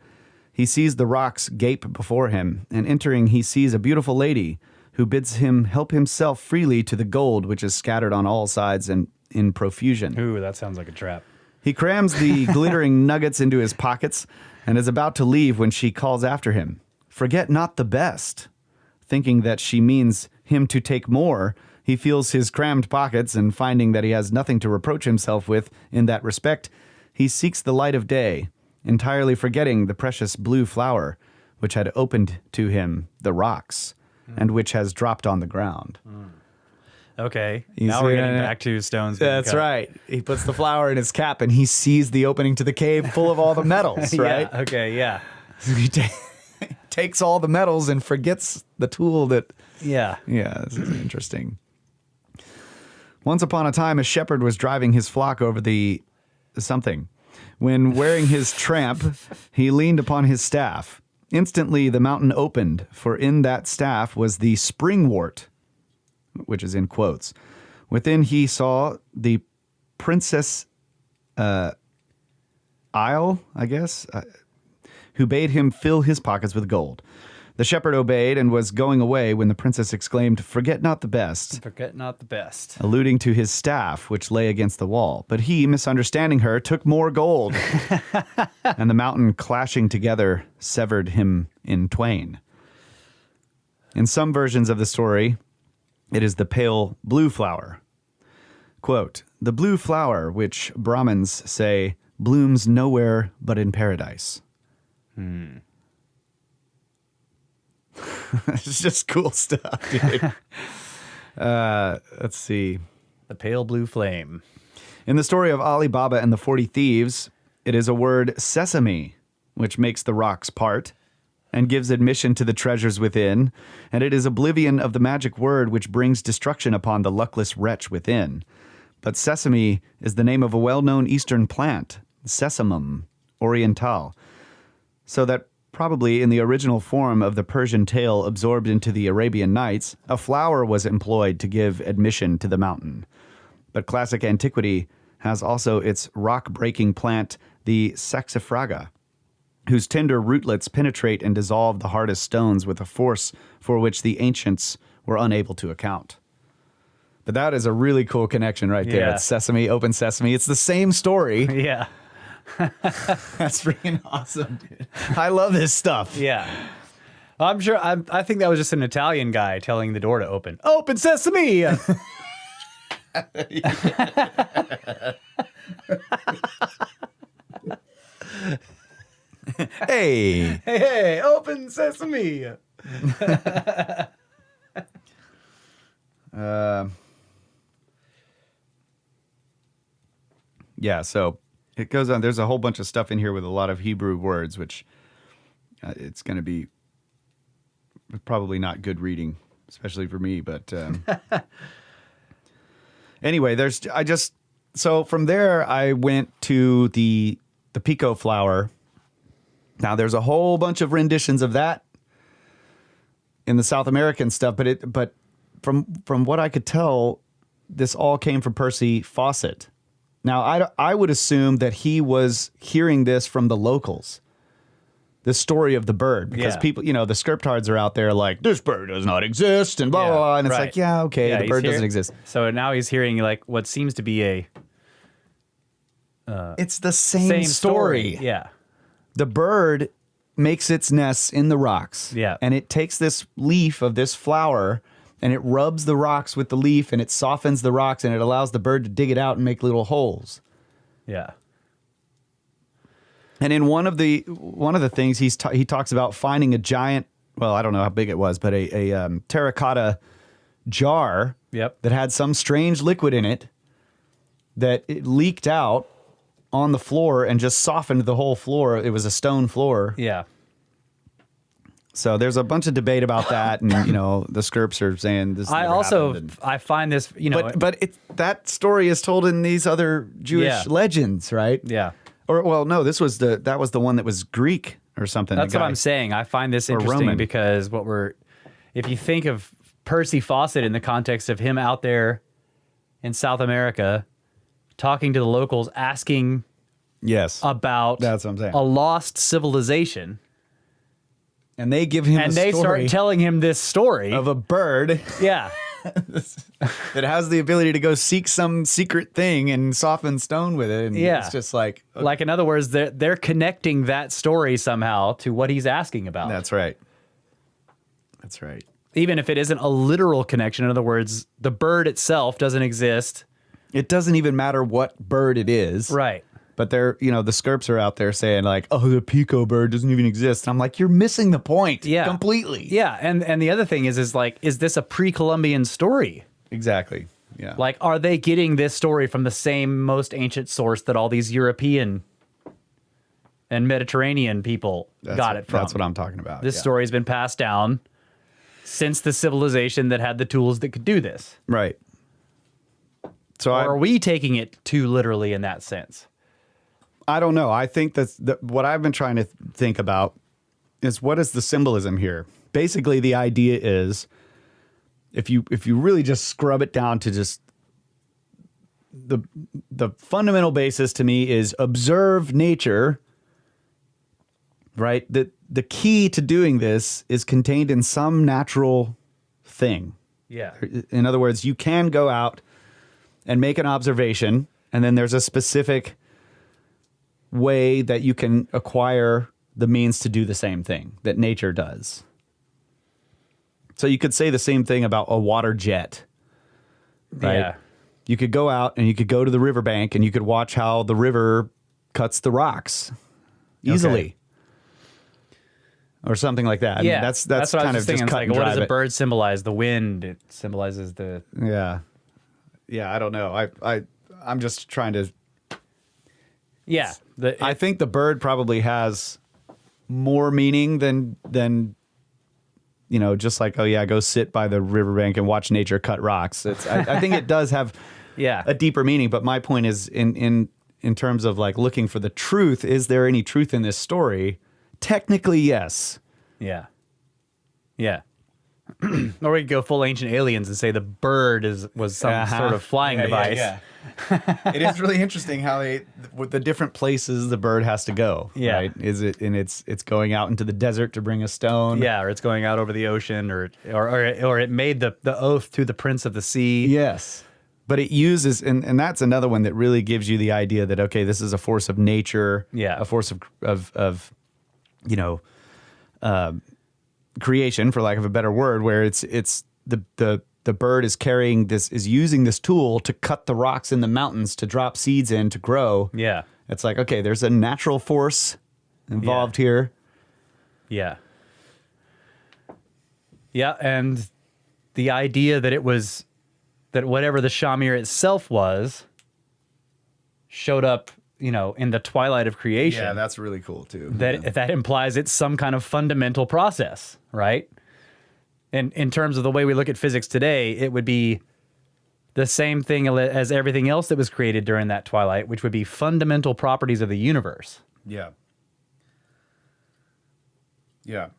Speaker 2: he sees the rocks gape before him, and entering he sees a beautiful lady, who bids him help himself freely to the gold which is scattered on all sides and in profusion.
Speaker 1: Ooh, that sounds like a trap.
Speaker 2: He crams the glittering nuggets into his pockets and is about to leave when she calls after him, "Forget not the best." Thinking that she means him to take more, he feels his crammed pockets, and finding that he has nothing to reproach himself with in that respect, he seeks the light of day, entirely forgetting the precious blue flower, which had opened to him the rocks, and which has dropped on the ground.
Speaker 1: Okay, now we're getting back to stones.
Speaker 2: That's right. He puts the flower in his cap, and he sees the opening to the cave full of all the metals, right?
Speaker 1: Yeah, okay, yeah.
Speaker 2: So he takes all the metals and forgets the tool that...
Speaker 1: Yeah.
Speaker 2: Yeah, this is interesting. Once upon a time, a shepherd was driving his flock over the something. When wearing his tramp, he leaned upon his staff. Instantly, the mountain opened, for in that staff was the springwort, which is in quotes. Within he saw the princess Isle, I guess, who bade him fill his pockets with gold. The shepherd obeyed and was going away when the princess exclaimed, "Forget not the best,"
Speaker 1: Forget not the best.
Speaker 2: alluding to his staff, which lay against the wall. But he, misunderstanding her, took more gold, and the mountain clashing together severed him in twain. In some versions of the story, it is the pale blue flower. Quote, "The blue flower, which Brahmins say blooms nowhere but in paradise." It's just cool stuff, dude. Let's see.
Speaker 1: The pale blue flame.
Speaker 2: In the story of Ali Baba and the 40 Thieves, it is a word sesame, which makes the rocks part and gives admission to the treasures within, and it is oblivion of the magic word which brings destruction upon the luckless wretch within. but sesame is the name of a well-known Eastern plant, Sesamum oriental. So that probably in the original form of the Persian tale absorbed into the Arabian Nights, a flower was employed to give admission to the mountain. But classic antiquity has also its rock-breaking plant, the saxifraga, whose tender rootlets penetrate and dissolve the hardest stones with a force for which the ancients were unable to account. But that is a really cool connection right there.
Speaker 1: Yeah.
Speaker 2: It's sesame, open sesame. It's the same story.
Speaker 1: Yeah.
Speaker 2: That's freaking awesome, dude. I love this stuff.
Speaker 1: Yeah. I'm sure. I think that was just an Italian guy telling the door to open. Open sesame.
Speaker 2: Hey.
Speaker 1: Hey, open sesame.
Speaker 2: Yeah, so it goes on. There's a whole bunch of stuff in here with a lot of Hebrew words, which it's going to be probably not good reading, especially for me. But anyway, so from there I went to the Pico flower. Now there's a whole bunch of renditions of that in the South American stuff, but from what I could tell, this all came from Percy Fawcett. Now, I would assume that he was hearing this from the locals, the story of the bird, because people, the scriptards are out there like, this bird does not exist, and blah, blah, blah. And it's like, yeah, okay, the bird doesn't exist.
Speaker 1: So now he's hearing like what seems to be a...
Speaker 2: it's the same story.
Speaker 1: Yeah.
Speaker 2: The bird makes its nests in the rocks.
Speaker 1: Yeah.
Speaker 2: And it takes this leaf of this flower and it rubs the rocks with the leaf and it softens the rocks and it allows the bird to dig it out and make little holes.
Speaker 1: Yeah.
Speaker 2: And in one of the things he talks about finding a giant, well, I don't know how big it was, but a terracotta jar that had some strange liquid in it that it leaked out on the floor and just softened the whole floor. It was a stone floor.
Speaker 1: Yeah.
Speaker 2: So there's a bunch of debate about that, and the Skirps are saying this.
Speaker 1: I find this,
Speaker 2: but that story is told in these other Jewish legends, right?
Speaker 1: Yeah.
Speaker 2: Or well, no, that was the one that was Greek or something.
Speaker 1: That's what I'm saying. I find this interesting
Speaker 2: Roman.
Speaker 1: because if you think of Percy Fawcett in the context of him out there in South America, talking to the locals, asking about
Speaker 2: that's what I'm saying.
Speaker 1: a lost civilization.
Speaker 2: And they give him
Speaker 1: and they start telling him this story
Speaker 2: of a bird
Speaker 1: that
Speaker 2: has the ability to go seek some secret thing and soften stone with it. And it's just like...
Speaker 1: Like, in other words, they're connecting that story somehow to what he's asking about.
Speaker 2: That's right. That's right.
Speaker 1: Even if it isn't a literal connection. In other words, the bird itself doesn't exist.
Speaker 2: It doesn't even matter what bird it is.
Speaker 1: Right.
Speaker 2: But they're, the Skirps are out there saying like, oh, the Pico bird doesn't even exist. And I'm like, you're missing the point completely.
Speaker 1: Yeah. And the other thing is this a pre-Columbian story?
Speaker 2: Exactly. Yeah.
Speaker 1: Like, are they getting this story from the same most ancient source that all these European and Mediterranean people got it from?
Speaker 2: That's what I'm talking about.
Speaker 1: This story has been passed down since the civilization that had the tools that could do this.
Speaker 2: Right. So
Speaker 1: or are we taking it too literally in that sense?
Speaker 2: I don't know. I think what I've been trying to think about is what is the symbolism here? Basically, the idea is if you really just scrub it down to just the fundamental basis to me is observe nature, right? The key to doing this is contained in some natural thing.
Speaker 1: Yeah.
Speaker 2: In other words, you can go out and make an observation, and then there's a specific way that you can acquire the means to do the same thing that nature does. So you could say the same thing about a water jet, right?
Speaker 1: Yeah.
Speaker 2: You could go out and you could go to the riverbank and you could watch how the river cuts the rocks easily.
Speaker 1: Okay.
Speaker 2: Or something like that. I mean, that's
Speaker 1: what I
Speaker 2: kind
Speaker 1: was
Speaker 2: of
Speaker 1: thinking.
Speaker 2: just cut
Speaker 1: Like,
Speaker 2: and
Speaker 1: what
Speaker 2: drive
Speaker 1: does a
Speaker 2: it.
Speaker 1: bird symbolize? The wind. It symbolizes the...
Speaker 2: Yeah, I don't know. I'm just trying to...
Speaker 1: Yeah.
Speaker 2: I think the bird probably has more meaning than just like, oh yeah, go sit by the riverbank and watch nature cut rocks. I think it does have
Speaker 1: Yeah.
Speaker 2: a deeper meaning. But my point is in terms of like looking for the truth, is there any truth in this story? Technically, yes.
Speaker 1: Yeah. Yeah. Or we could go full Ancient Aliens and say the bird was some sort of flying device.
Speaker 2: It is really interesting how with the different places the bird has to go.
Speaker 1: Yeah.
Speaker 2: Right? Is it, and it's going out into the desert to bring a stone.
Speaker 1: Yeah, or it's going out over the ocean, or it made the oath to the Prince of the Sea.
Speaker 2: Yes. But it uses, and that's another one that really gives you the idea that, okay, this is a force of nature.
Speaker 1: Yeah.
Speaker 2: A force of creation, for lack of a better word, where it's the bird is using this tool to cut the rocks in the mountains to drop seeds in to grow.
Speaker 1: Yeah.
Speaker 2: It's like, okay, there's a natural force involved here.
Speaker 1: Yeah. Yeah, and the idea that whatever the Shamir itself was showed up, in the twilight of creation.
Speaker 2: Yeah, that's really cool too.
Speaker 1: That implies it's some kind of fundamental process, right? And in terms of the way we look at physics today, it would be the same thing as everything else that was created during that twilight, which would be fundamental properties of the universe.
Speaker 2: Yeah. Yeah.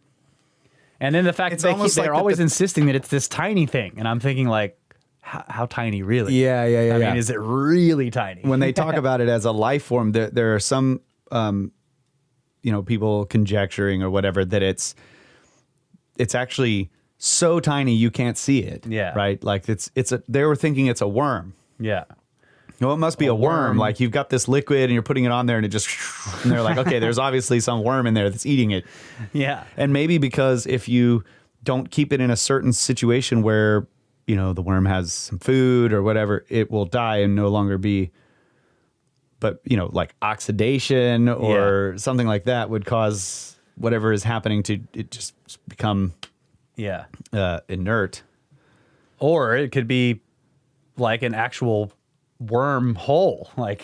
Speaker 1: And then the fact that they're always insisting that it's this tiny thing. And I'm thinking like, how tiny really?
Speaker 2: Yeah.
Speaker 1: I mean, is it really tiny?
Speaker 2: When they talk about it as a life form, there are some, people conjecturing or whatever that it's actually so tiny you can't see it.
Speaker 1: Yeah.
Speaker 2: Right. Like they were thinking it's a worm.
Speaker 1: Yeah.
Speaker 2: No, it must be a worm. Like you've got this liquid and you're putting it on there and and they're like, okay, there's obviously some worm in there that's eating it.
Speaker 1: Yeah.
Speaker 2: And maybe because if you don't keep it in a certain situation where, the worm has some food or whatever, it will die and no longer be. But, like oxidation or something like that would cause whatever is happening to it just become inert.
Speaker 1: Or it could be like an actual wormhole, like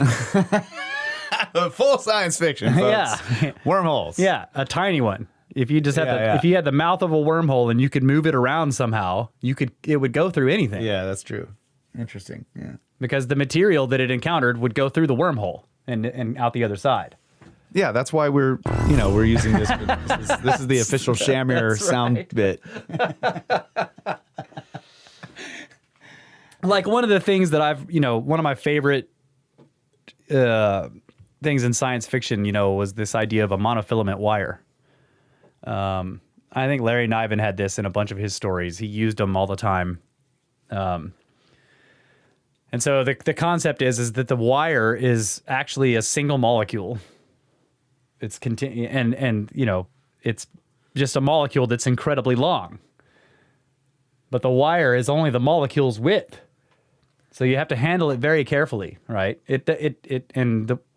Speaker 2: full science fiction, folks.
Speaker 1: Yeah.
Speaker 2: Wormholes.
Speaker 1: Yeah, a tiny one. If you just had if you had the mouth of a wormhole and you could move it around somehow, it would go through anything.
Speaker 2: Yeah, that's true. Interesting. Yeah.
Speaker 1: Because the material that it encountered would go through the wormhole and out the other side.
Speaker 2: Yeah, that's why we're using this. This is the official Shamir sound bit.
Speaker 1: Like one of the things that one of my favorite things in science fiction, was this idea of a monofilament wire. I think Larry Niven had this in a bunch of his stories. He used them all the time. And so the concept is that the wire is actually a single molecule. It's it's just a molecule that's incredibly long. But the wire is only the molecule's width. So you have to handle it very carefully, right?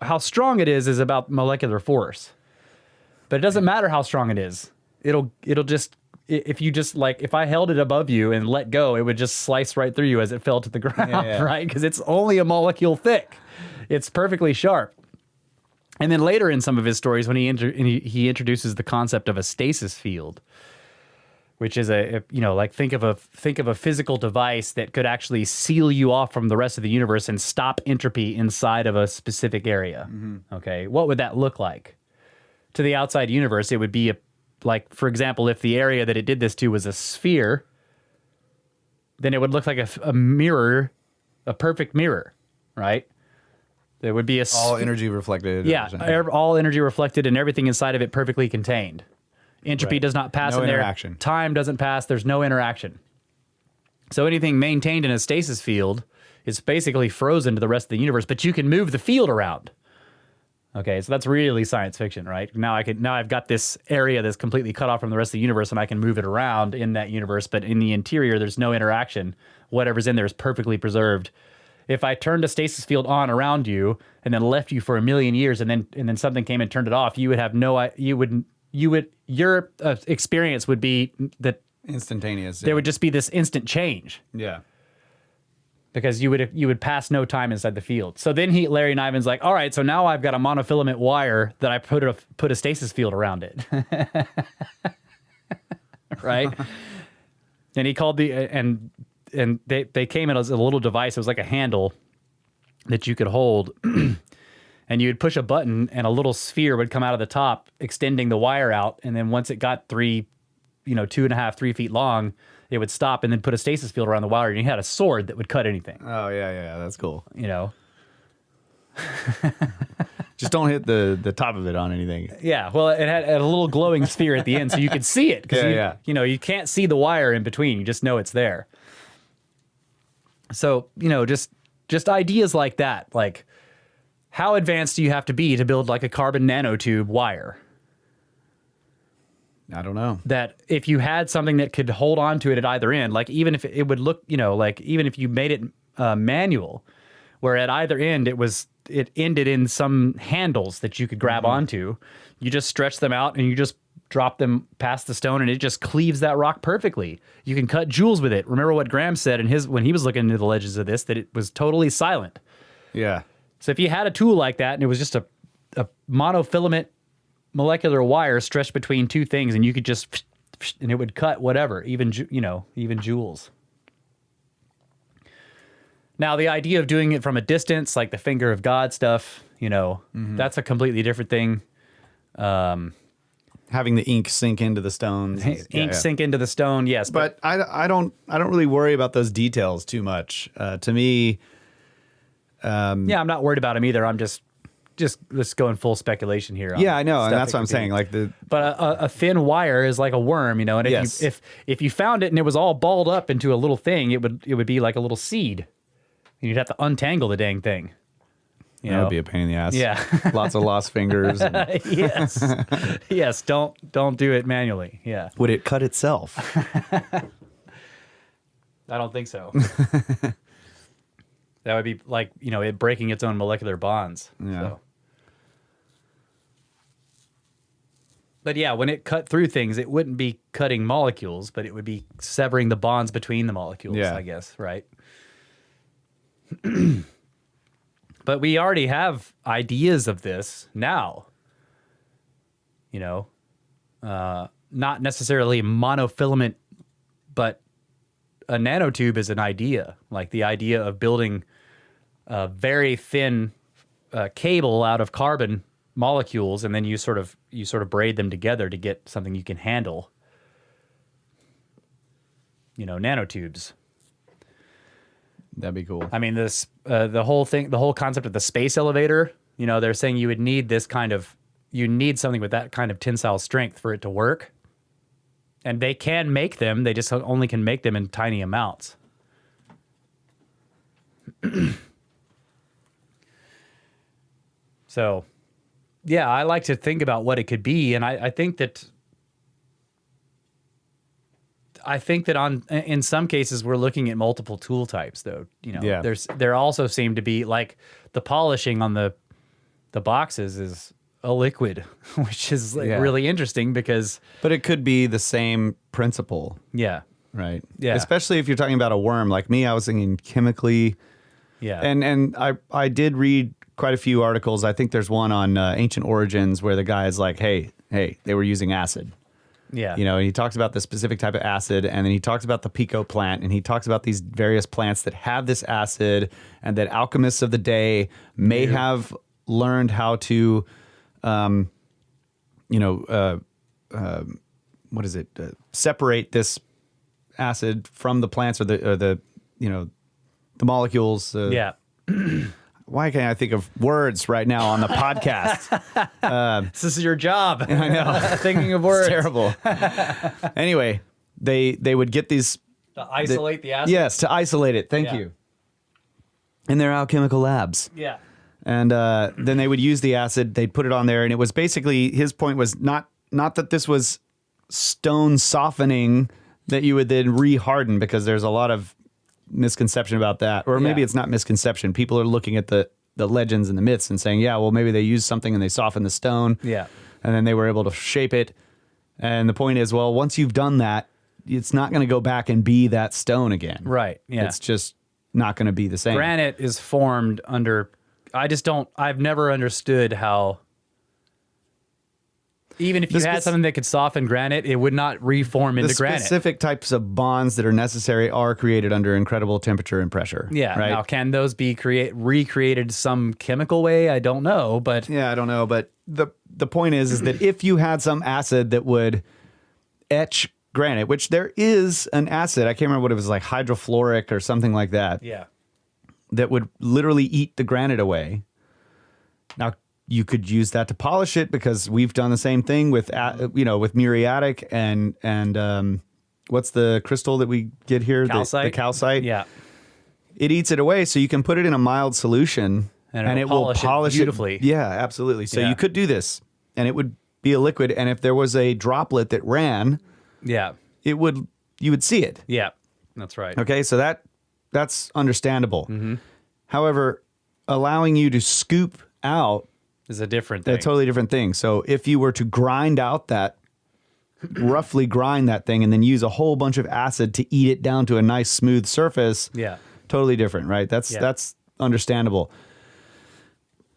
Speaker 1: How strong it is about molecular force. But it doesn't matter how strong it is. It'll just, if I held it above you and let go, it would just slice right through you as it fell to the ground, right? Because it's only a molecule thick. It's perfectly sharp. And then later in some of his stories, when he introduces the concept of a stasis field, which is think of a physical device that could actually seal you off from the rest of the universe and stop entropy inside of a specific area. Mm-hmm. Okay, what would that look like? To the outside universe, it would be for example, if the area that it did this to was a sphere, then it would look like a mirror, a perfect mirror, right? There would be all
Speaker 2: energy reflected.
Speaker 1: Yeah, all energy reflected and everything inside of it perfectly contained. Entropy does not pass in there.
Speaker 2: Interaction.
Speaker 1: Time doesn't pass. There's no interaction. So anything maintained in a stasis field is basically frozen to the rest of the universe, but you can move the field around. Okay, so that's really science fiction, right? Now I've got this area that's completely cut off from the rest of the universe, and I can move it around in that universe, but in the interior, there's no interaction. Whatever's in there is perfectly preserved. If I turned a stasis field on around you and then left you for 1,000,000 years, and then something came and turned it off, you would have your experience would be that
Speaker 2: instantaneous.
Speaker 1: There would just be this instant change.
Speaker 2: Yeah.
Speaker 1: Because you would pass no time inside the field. So then Larry Niven's like, all right, so now I've got a monofilament wire that I put a stasis field around it. Right? And he called they came in as a little device. It was like a handle that you could hold. And you'd push a button and a little sphere would come out of the top, extending the wire out. And then once it got 2.5, 3 feet long, it would stop and then put a stasis field around the wire. And you had a sword that would cut anything.
Speaker 2: Oh, yeah. That's cool.
Speaker 1: You know?
Speaker 2: Just don't hit the top of it on anything.
Speaker 1: Yeah. Well, it had a little glowing sphere at the end so you could see it. You can't see the wire in between. You just know it's there. So, just ideas like that. Like, how advanced do you have to be to build like a carbon nanotube wire?
Speaker 2: I don't know. That
Speaker 1: if you had something that could hold on to it at either end, like even if it would look, like even if you made it manual, where at either end it ended in some handles that you could grab onto, you just stretch them out and you just drop them past the stone and it just cleaves that rock perfectly. You can cut jewels with it. Remember what Graham said when he was looking into the legends of this, that it was totally silent.
Speaker 2: Yeah.
Speaker 1: So if you had a tool like that and it was just a monofilament molecular wire stretched between two things and you could just, and it would cut whatever, even jewels. Now, the idea of doing it from a distance, like the finger of God stuff, that's a completely different thing.
Speaker 2: Having the ink sink into the stones.
Speaker 1: Sink into the stone, yes.
Speaker 2: But I don't really worry about those details too much. To me...
Speaker 1: I'm not worried about them either. I'm just going full speculation here.
Speaker 2: Yeah, I know, and that's what I'm saying.
Speaker 1: But a thin wire is like a worm, and if you found it and it was all balled up into a little thing, it would be like a little seed. And you'd have to untangle the dang thing.
Speaker 2: That would be a pain in the ass.
Speaker 1: Yeah,
Speaker 2: lots of lost fingers.
Speaker 1: Yes. Don't do it manually. Yeah.
Speaker 2: Would it cut itself?
Speaker 1: I don't think so. That would be like, it breaking its own molecular bonds.
Speaker 2: Yeah.
Speaker 1: So. But yeah, when it cut through things, it wouldn't be cutting molecules, but it would be severing the bonds between the molecules, I guess, right? But we already have ideas of this now. Not necessarily monofilament, but a nanotube is an idea, like the idea of building a very thin cable out of carbon molecules, and then you sort of braid them together to get something you can handle. Nanotubes.
Speaker 2: That'd be cool.
Speaker 1: I mean, this the whole concept of the space elevator. They're saying you would need you need something with that kind of tensile strength for it to work. And they can make them, they just only can make them in tiny amounts. So, yeah, I like to think about what it could be, and I think that in some cases we're looking at multiple tool types, though. There also seem to be, like, the polishing on the boxes is a liquid, which is really interesting because... But
Speaker 2: it could be the same principle.
Speaker 1: Yeah.
Speaker 2: Right?
Speaker 1: Yeah.
Speaker 2: Especially if you're talking about a worm. Like me, I was thinking chemically.
Speaker 1: Yeah.
Speaker 2: And I did read quite a few articles. I think there's one on Ancient Origins where the guy is like, hey, they were using acid.
Speaker 1: Yeah.
Speaker 2: And he talks about the specific type of acid, and then he talks about the pico plant, and he talks about these various plants that have this acid, and that alchemists of the day may have learned how to... separate this acid from the plants or the molecules. Why can't I think of words right now on the podcast?
Speaker 1: This is your job.
Speaker 2: I know.
Speaker 1: Thinking of words.
Speaker 2: It's terrible. Anyway, they would get these...
Speaker 1: To isolate the acid?
Speaker 2: Yes, to isolate it. Thank you. In their alchemical labs.
Speaker 1: Yeah.
Speaker 2: And then they would use the acid, they'd put it on there, and it was basically, his point was not that this was stone softening that you would then re-harden, because there's a lot of misconception about that. Or maybe it's not misconception. People are looking at the legends and the myths and saying, yeah, well, maybe they used something and they softened the stone.
Speaker 1: Yeah.
Speaker 2: And then they were able to shape it. And the point is, well, once you've done that, it's not going to go back and be that stone again.
Speaker 1: Right, yeah.
Speaker 2: It's just not going to be the same.
Speaker 1: Granite is formed under... I've never understood how Even if you had something that could soften granite, it would not reform into granite.
Speaker 2: The specific types of bonds that are necessary are created under incredible temperature and pressure.
Speaker 1: Yeah.
Speaker 2: Right?
Speaker 1: Now, can those be recreated some chemical way? I don't know, but
Speaker 2: Yeah, I don't know. But the point is that if you had some acid that would etch granite, which there is an acid, I can't remember what it was, like hydrofluoric or something like that.
Speaker 1: yeah,
Speaker 2: That would literally eat the granite away. Now, you could use that to polish it because we've done the same thing with, with muriatic and what's the crystal that we get here?
Speaker 1: Calcite.
Speaker 2: The calcite.
Speaker 1: Yeah.
Speaker 2: It eats it away, so you can put it in a mild solution
Speaker 1: And it will polish it beautifully.
Speaker 2: Yeah, absolutely. So
Speaker 1: Yeah.
Speaker 2: you could do this, and it would be a liquid. And if there was a droplet that ran,
Speaker 1: Yeah.
Speaker 2: you would see it.
Speaker 1: Yeah. That's right.
Speaker 2: Okay, so that's understandable.
Speaker 1: Mm-hmm.
Speaker 2: However, allowing you to scoop out
Speaker 1: Is a different thing.
Speaker 2: a totally different thing. So if you were to grind out that, roughly grind that thing, and then use a whole bunch of acid to eat it down to a nice smooth surface,
Speaker 1: Yeah.
Speaker 2: totally different, right? That's understandable.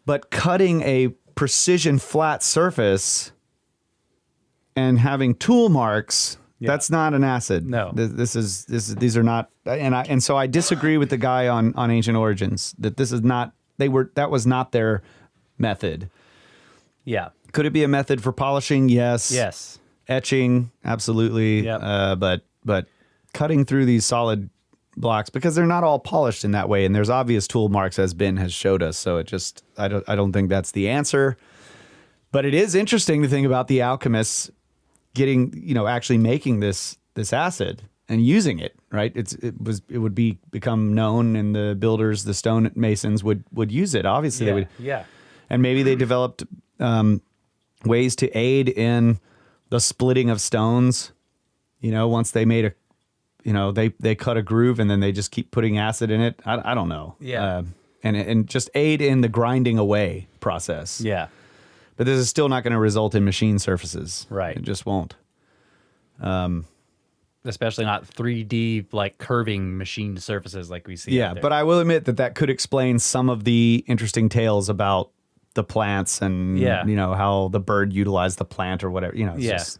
Speaker 2: But cutting a precision flat surface and having tool marks, that's not an acid.
Speaker 1: No.
Speaker 2: These are not, and so I disagree with the guy on Ancient Origins that this is not, that was not their method.
Speaker 1: Yeah.
Speaker 2: Could it be a method for polishing? Yes.
Speaker 1: Yes.
Speaker 2: Etching, absolutely.
Speaker 1: Yep.
Speaker 2: But cutting through these solid blocks, because they're not all polished in that way, and there's obvious tool marks, as Ben has showed us. So I don't think that's the answer. But it is interesting to think about the alchemists getting, actually making this acid and using it, right? It would become known, and the builders, the stonemasons would use it. Obviously, they would.
Speaker 1: Yeah.
Speaker 2: And maybe they developed ways to aid in the splitting of stones. Once they made they cut a groove and then they just keep putting acid in it. I don't know.
Speaker 1: Yeah.
Speaker 2: And just aid in the grinding away process.
Speaker 1: Yeah.
Speaker 2: But this is still not going to result in machine surfaces.
Speaker 1: Right.
Speaker 2: It just won't.
Speaker 1: Especially not 3D like curving machined surfaces like we see.
Speaker 2: Yeah,
Speaker 1: out there.
Speaker 2: but I will admit that could explain some of the interesting tales about the plants and how the bird utilized the plant or whatever. It's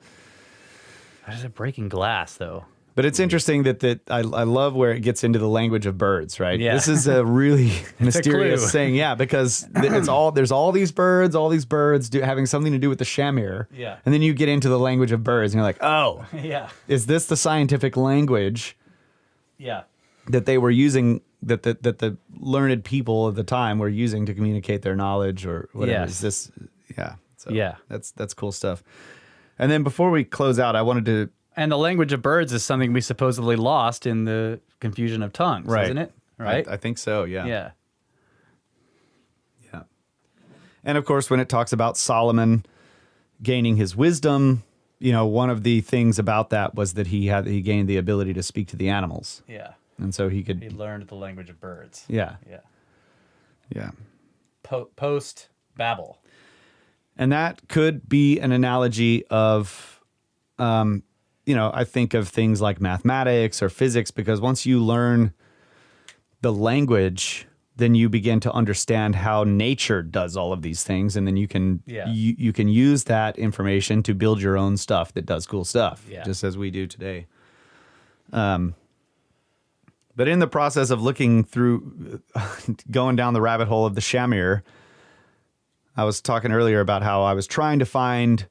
Speaker 1: How is it breaking glass though?
Speaker 2: But it's interesting that I love where it gets into the language of birds, right?
Speaker 1: Yeah.
Speaker 2: This is a really mysterious
Speaker 1: clue.
Speaker 2: thing, because there's all these birds having something to do with the Shamir.
Speaker 1: Yeah.
Speaker 2: And then you get into the language of birds, and you're like, oh,
Speaker 1: Yeah.
Speaker 2: is this the scientific language
Speaker 1: Yeah.
Speaker 2: that they were using, that the learned people of the time were using to communicate their knowledge or whatever?
Speaker 1: Yes.
Speaker 2: Is this? Yeah. So
Speaker 1: Yeah.
Speaker 2: That's cool stuff. And then before we close out, I wanted to.
Speaker 1: And the language of birds is something we supposedly lost in the confusion of tongues,
Speaker 2: Right.
Speaker 1: isn't it? Right?
Speaker 2: I think so. Yeah.
Speaker 1: Yeah.
Speaker 2: Yeah. And of course, when it talks about Solomon gaining his wisdom, one of the things about that was that he gained the ability to speak to the animals.
Speaker 1: Yeah.
Speaker 2: And so he
Speaker 1: He
Speaker 2: could.
Speaker 1: learned the language of birds.
Speaker 2: Yeah.
Speaker 1: Yeah.
Speaker 2: Yeah.
Speaker 1: Post Babel.
Speaker 2: And that could be an analogy of, I think of things like mathematics or physics, because once you learn the language, then you begin to understand how nature does all of these things, and then you can you can use that information to build your own stuff that does cool stuff, just as we do today. But in the process of looking through, going down the rabbit hole of the Shamir, I was talking earlier about how I was trying to find,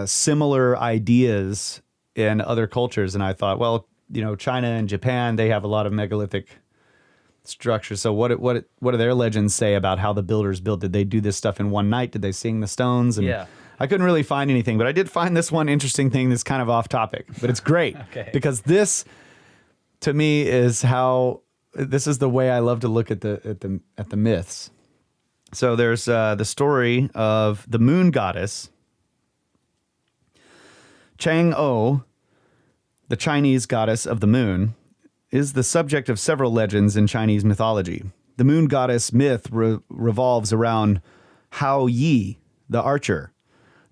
Speaker 2: similar ideas in other cultures. And I thought, well, China and Japan, they have a lot of megalithic structures. So what do their legends say about how the builders built? Did they do this stuff in one night? Did they sing the stones? And I couldn't really find anything, but I did find this one interesting thing that's kind of off topic, but it's great because this, to me, is this is the way I love to look at the myths. So there's the story of the moon goddess, Chang'o, the Chinese goddess of the moon, is the subject of several legends in Chinese mythology. The moon goddess myth revolves around Hao Yi, the archer,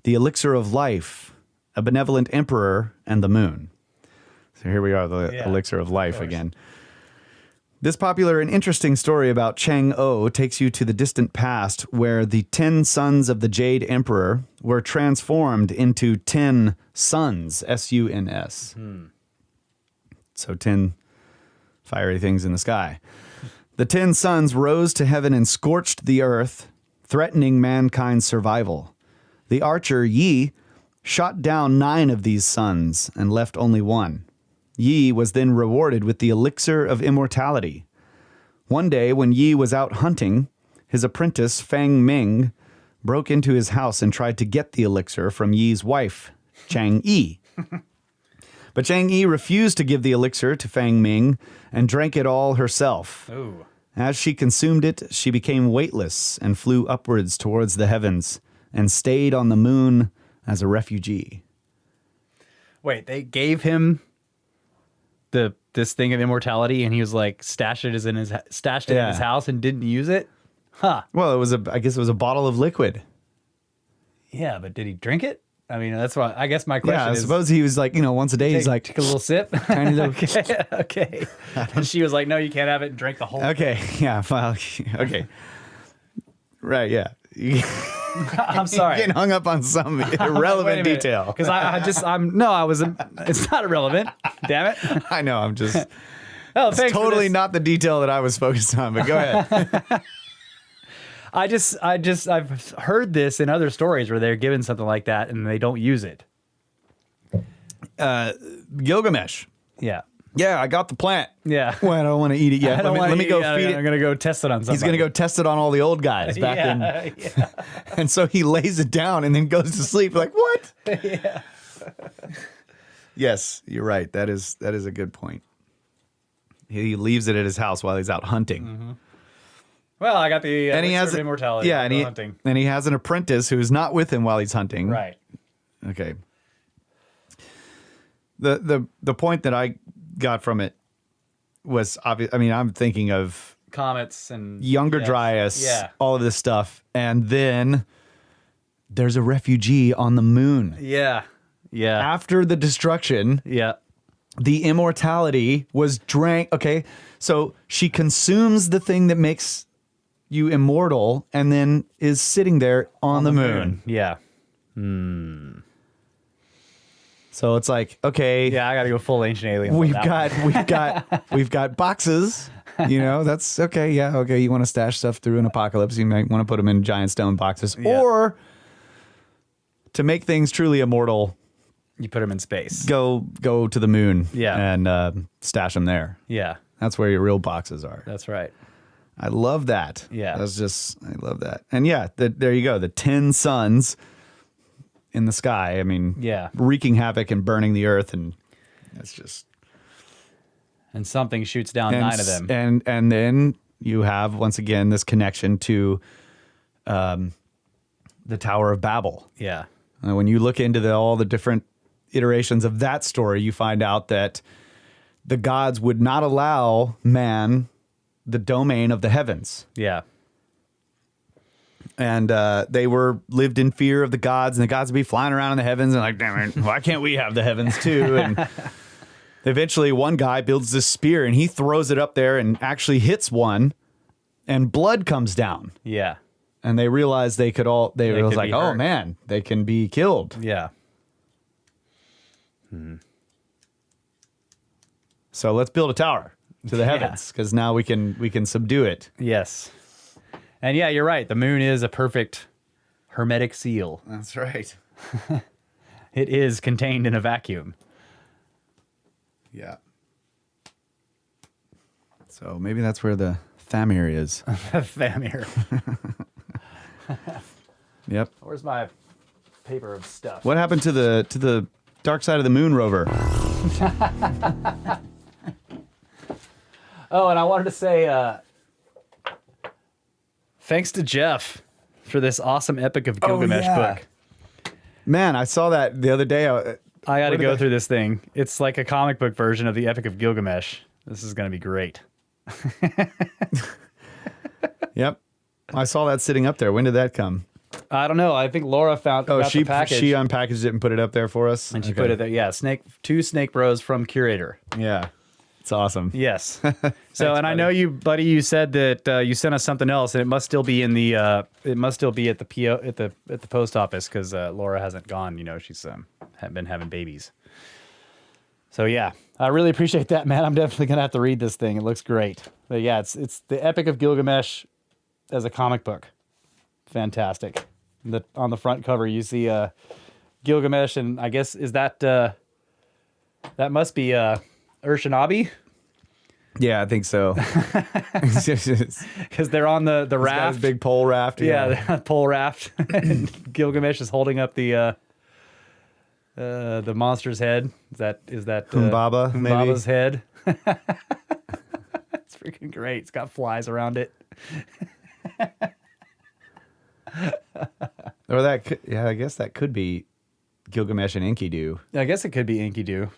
Speaker 2: the elixir of life, a benevolent emperor, and the moon. So here we are, the elixir of life again. This popular and interesting story about Chang-O takes you to the distant past where the 10 sons of the Jade Emperor were transformed into 10 suns, S-U-N-S. So 10 fiery things in the sky. The 10 suns rose to heaven and scorched the earth, threatening mankind's survival. The archer Yi shot down 9 of these suns and left only 1. Yi was then rewarded with the elixir of immortality. One day, when Yi was out hunting, his apprentice Fang Ming broke into his house and tried to get the elixir from Yi's wife, Chang Yi. But Chang Yi refused to give the elixir to Fang Ming and drank it all herself.
Speaker 1: Ooh.
Speaker 2: As she consumed it, she became weightless and flew upwards towards the heavens and stayed on the moon as a refugee.
Speaker 1: Wait, they gave him this thing of immortality, and he was like stashed it in his house and didn't use it. Huh?
Speaker 2: Well, I guess it was a bottle of liquid.
Speaker 1: Yeah, but did he drink it? I mean, that's why. I guess my question is.
Speaker 2: I suppose he was like, once a day, he's like,
Speaker 1: take a little sip.
Speaker 2: tiny little.
Speaker 1: Okay. And she was like, "No, you can't have it," and drank the whole.
Speaker 2: Okay, yeah, well, okay, right, yeah.
Speaker 1: I'm sorry.
Speaker 2: Getting hung up on some irrelevant detail.
Speaker 1: Because it's not irrelevant. Damn it.
Speaker 2: I know, I'm just.
Speaker 1: Oh,
Speaker 2: it's
Speaker 1: thanks
Speaker 2: totally not the detail that I was focused on, but go ahead.
Speaker 1: I've heard this in other stories where they're given something like that and they don't use it.
Speaker 2: Gilgamesh.
Speaker 1: Yeah.
Speaker 2: Yeah, I got the plant.
Speaker 1: Yeah.
Speaker 2: Well, I don't want to eat it yet. Let me go feed it.
Speaker 1: I'm going to go test it on something.
Speaker 2: He's going to go test it on all the old guys back in.
Speaker 1: Yeah.
Speaker 2: And so he lays it down and then goes to sleep. Like, what?
Speaker 1: Yeah.
Speaker 2: Yes, you're right. That is a good point. He leaves it at his house while he's out hunting.
Speaker 1: Mm-hmm. Well, I got the immortality.
Speaker 2: Yeah, and he has an apprentice who's not with him while he's hunting.
Speaker 1: Right.
Speaker 2: Okay. The point that I got from it was obvious. I mean, I'm thinking of
Speaker 1: comets and
Speaker 2: Younger Dryas, all of this stuff, and then there's a refugee on the moon.
Speaker 1: Yeah. Yeah.
Speaker 2: After the destruction, the immortality was drank. Okay, so she consumes the thing that makes you immortal, and then is sitting there on the moon.
Speaker 1: Yeah.
Speaker 2: So it's like, okay,
Speaker 1: yeah, I got to go full ancient alien.
Speaker 2: We've got boxes. That's okay. Yeah, okay. You want to stash stuff through an apocalypse? You might want to put them in giant stone boxes, or to make things truly immortal,
Speaker 1: you put them in space.
Speaker 2: Go to the moon.
Speaker 1: Yeah,
Speaker 2: and stash them there.
Speaker 1: Yeah,
Speaker 2: that's where your real boxes are.
Speaker 1: That's right.
Speaker 2: I love that.
Speaker 1: Yeah,
Speaker 2: I love that. And yeah, there you go. The 10 suns in the sky. I mean, wreaking havoc and burning the earth, and it's just.
Speaker 1: And something shoots down 9 of them.
Speaker 2: And then you have, once again, this connection to the Tower of Babel.
Speaker 1: Yeah.
Speaker 2: When you look into all the different iterations of that story, you find out that the gods would not allow man the domain of the heavens.
Speaker 1: Yeah.
Speaker 2: And they lived in fear of the gods, and the gods would be flying around in the heavens and like, damn it, why can't we have the heavens too? And eventually one guy builds this spear and he throws it up there and actually hits one, and blood comes down.
Speaker 1: Yeah.
Speaker 2: And they realized they could like, oh man, they can be killed.
Speaker 1: Yeah.
Speaker 2: So let's build a tower to the heavens, because now we can subdue it.
Speaker 1: Yes. And yeah, you're right. The moon is a perfect hermetic seal.
Speaker 2: That's right.
Speaker 1: It is contained in a vacuum.
Speaker 2: Yeah. So maybe that's where the Thamir is.
Speaker 1: Thamir.
Speaker 2: Yep.
Speaker 1: Where's my paper of stuff?
Speaker 2: What happened to the dark side of the moon rover?
Speaker 1: Oh, and I wanted to say thanks to Jeff for this awesome Epic of Gilgamesh book.
Speaker 2: Man, I saw that the other day.
Speaker 1: I got to go through this thing. It's like a comic book version of the Epic of Gilgamesh. This is going to be great.
Speaker 2: Yep. I saw that sitting up there. When did that come?
Speaker 1: I don't know. I think Laura got the package.
Speaker 2: She unpackaged it and put it up there for us.
Speaker 1: And she put it there. Yeah, two Snake Bros from Curator.
Speaker 2: Yeah. It's awesome.
Speaker 1: Yes. So, and I know you, buddy, you said that you sent us something else, and it must still be in the it must still be at the PO at the post office because Laura hasn't gone. You know, she's been having babies. So yeah, I really appreciate that, man. I'm definitely gonna have to read this thing. It looks great. But yeah, it's the Epic of Gilgamesh as a comic book. Fantastic. On the front cover, you see Gilgamesh, and I guess is that that must be Urshanabi?
Speaker 2: Yeah, I think so.
Speaker 1: Because they're on the raft.
Speaker 2: Got his big pole raft.
Speaker 1: Yeah, they're on the pole raft. And Gilgamesh is holding up the monster's head. Is that
Speaker 2: Humbaba, maybe?
Speaker 1: Humbaba's head? It's freaking great. It's got flies around it.
Speaker 2: Or I guess that could be Gilgamesh and Enkidu.
Speaker 1: I guess it could be Enkidu.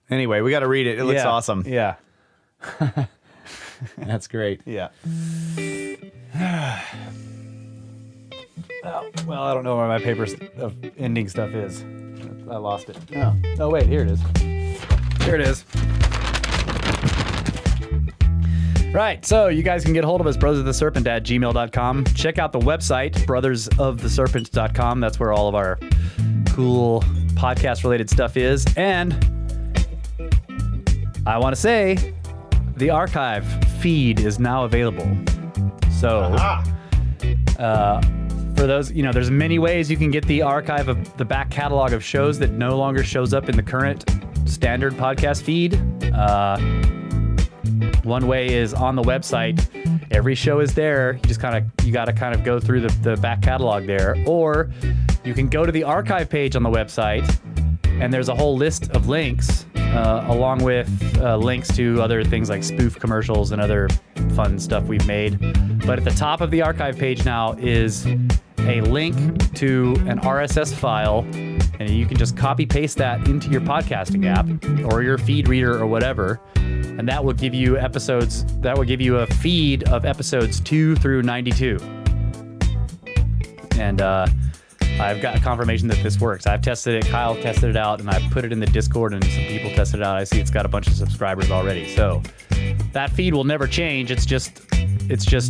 Speaker 2: Anyway, we got to read it. It looks awesome.
Speaker 1: Yeah.
Speaker 2: That's great.
Speaker 1: Yeah. Oh, well, I don't know where my paper of ending stuff is. I lost it. Oh, wait, here it is. Here it is. Right, so you guys can get a hold of us, brothersoftheserpent@gmail.com. Check out the website, brothersoftheserpent.com. That's where all of our cool podcast-related stuff is. And I want to say the archive feed is now available. So for those, there's many ways you can get the archive of the back catalog of shows that no longer shows up in the current standard podcast feed. One way is on the website. Every show is there. You got to kind of go through the back catalog there, or you can go to the archive page on the website, and there's a whole list of links, along with links to other things like spoof commercials and other fun stuff we've made. But at the top of the archive page now is a link to an RSS file, and you can just copy paste that into your podcasting app or your feed reader or whatever. And that will give you episodes. That will give you a feed of episodes 2 through 92. And I've got confirmation that this works. I've tested it. Kyle tested it out, and I put it in the Discord, and some people tested it out. I see it's got a bunch of subscribers already. So that feed will never change. It's just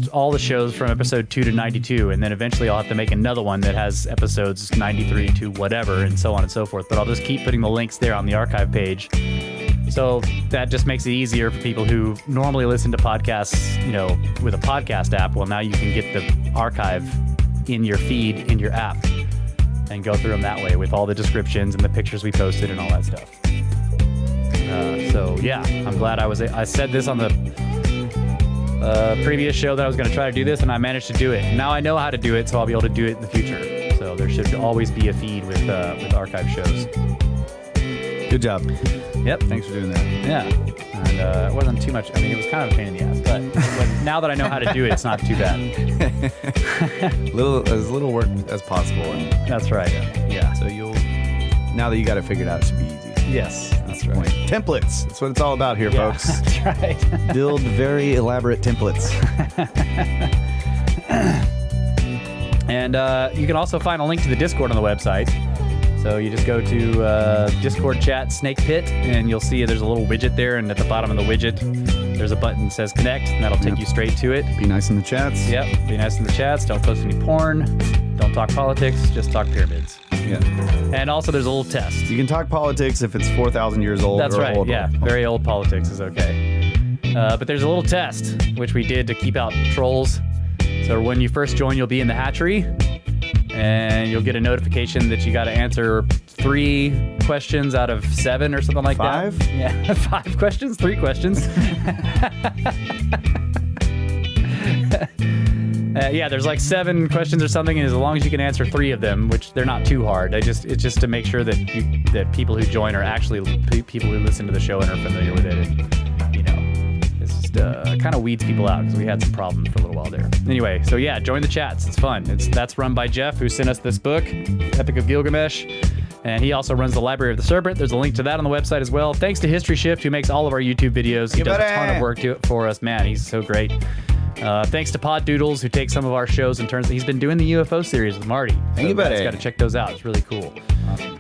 Speaker 1: all the shows from episode 2 to 92, and then eventually I'll have to make another one that has episodes 93 to whatever, and so on and so forth. But I'll just keep putting the links there on the archive page. So that just makes it easier for people who normally listen to podcasts, with a podcast app. Well, now you can get the archive in your feed, in your app, and go through them that way with all the descriptions and the pictures we posted and all that stuff. So yeah, I'm glad I said this on the previous show that I was going to try to do this, and I managed to do it. Now I know how to do it, so I'll be able to do it in the future. So there should always be a feed with archive shows.
Speaker 2: Good job.
Speaker 1: Yep.
Speaker 2: Thanks for doing that.
Speaker 1: Yeah. And it wasn't too much. I mean, it was kind of a pain in the ass, but now that I know how to do it, it's not too bad.
Speaker 2: As little work as possible. And
Speaker 1: that's right. Yeah.
Speaker 2: So now that you got it figured out, it should be easy.
Speaker 1: Yes. That's right.
Speaker 2: Point. Templates. That's what it's all about here, folks.
Speaker 1: That's right.
Speaker 2: Build very elaborate templates.
Speaker 1: And you can also find a link to the Discord on the website. So you just go to Discord chat Snake Pit, and you'll see there's a little widget there, and at the bottom of the widget there's a button that says connect, and that'll take you straight to it.
Speaker 2: Be nice in the chats.
Speaker 1: Yep, be nice in the chats. Don't post any porn. Don't talk politics. Just talk pyramids.
Speaker 2: Yeah.
Speaker 1: And also there's a little test.
Speaker 2: You can talk politics if it's 4,000 years old.
Speaker 1: That's
Speaker 2: or
Speaker 1: right.
Speaker 2: older.
Speaker 1: Yeah, very old politics is okay. But there's a little test which we did to keep out trolls. So when you first join, you'll be in the hatchery, and you'll get a notification that you got to answer 3 questions out of 7 or something like
Speaker 2: 5?
Speaker 1: that. Yeah, 5 questions, 3 questions. Yeah, there's like 7 questions or something, and as long as you can answer 3 of them, which they're not too hard, it's just to make sure that people who join are actually people who listen to the show and are familiar with it. And, it's just kind of weeds people out because we had some problems for a little while there. Anyway, so yeah, join the chats. It's fun. That's run by Jeff, who sent us this book, Epic of Gilgamesh. And he also runs the Library of the Serpent. There's a link to that on the website as well. Thanks to History Shift, who makes all of our YouTube videos. He does a ton of work for us. Man, he's so great. Thanks to Poddoodles, who takes some of our shows and turns. He's been doing the UFO series with Marty.
Speaker 2: Thank you, buddy.
Speaker 1: Got to check those out. It's really cool.
Speaker 2: Awesome.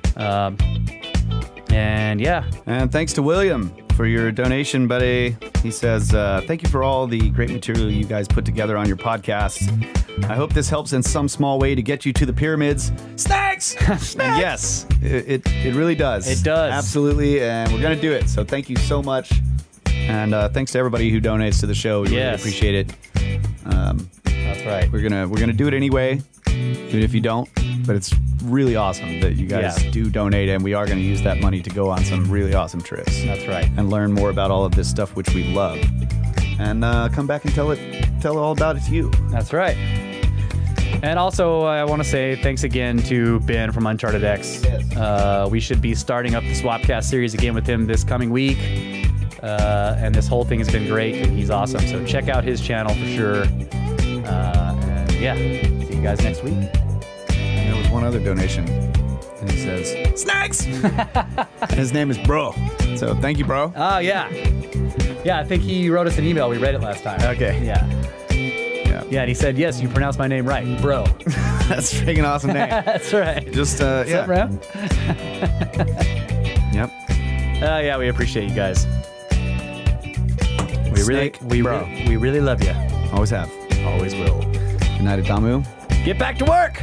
Speaker 1: And yeah,
Speaker 2: And thanks to William for your donation, buddy. He says, thank you for all the great material you guys put together on your podcast. I hope this helps in some small way to get you to the pyramids. Snacks! And yes, it really does.
Speaker 1: It does.
Speaker 2: Absolutely. And we're going to do it. So thank you so much. And thanks to everybody who donates to the show. We really appreciate it.
Speaker 1: that's right.
Speaker 2: We're gonna do it anyway, even if you don't. But it's really awesome that you guys do donate, and we are going to use that money to go on some really awesome trips.
Speaker 1: That's right.
Speaker 2: And learn more about all of this stuff which we love, and come back and tell all about it to you.
Speaker 1: That's right. And also, I want to say thanks again to Ben from Uncharted X.
Speaker 2: Yes.
Speaker 1: We should be starting up the Swapcast series again with him this coming week. And this whole thing has been great, and he's awesome. So check out his channel for sure. And yeah, see you guys next week.
Speaker 2: And there was one other donation, and he says, Snacks! And his name is Bro. So thank you, Bro.
Speaker 1: Oh, yeah. Yeah, I think he wrote us an email. We read it last time.
Speaker 2: Okay.
Speaker 1: Yeah.
Speaker 2: Yeah.
Speaker 1: Yeah, and he said, yes, you pronounced my name right, bro.
Speaker 2: That's a freaking awesome name.
Speaker 1: That's right.
Speaker 2: Just,
Speaker 1: What's up, bro?
Speaker 2: Yep.
Speaker 1: Yeah, we appreciate you guys. We really love you.
Speaker 2: Always have.
Speaker 1: Always will.
Speaker 2: Good night, Adamu.
Speaker 1: Get back to work!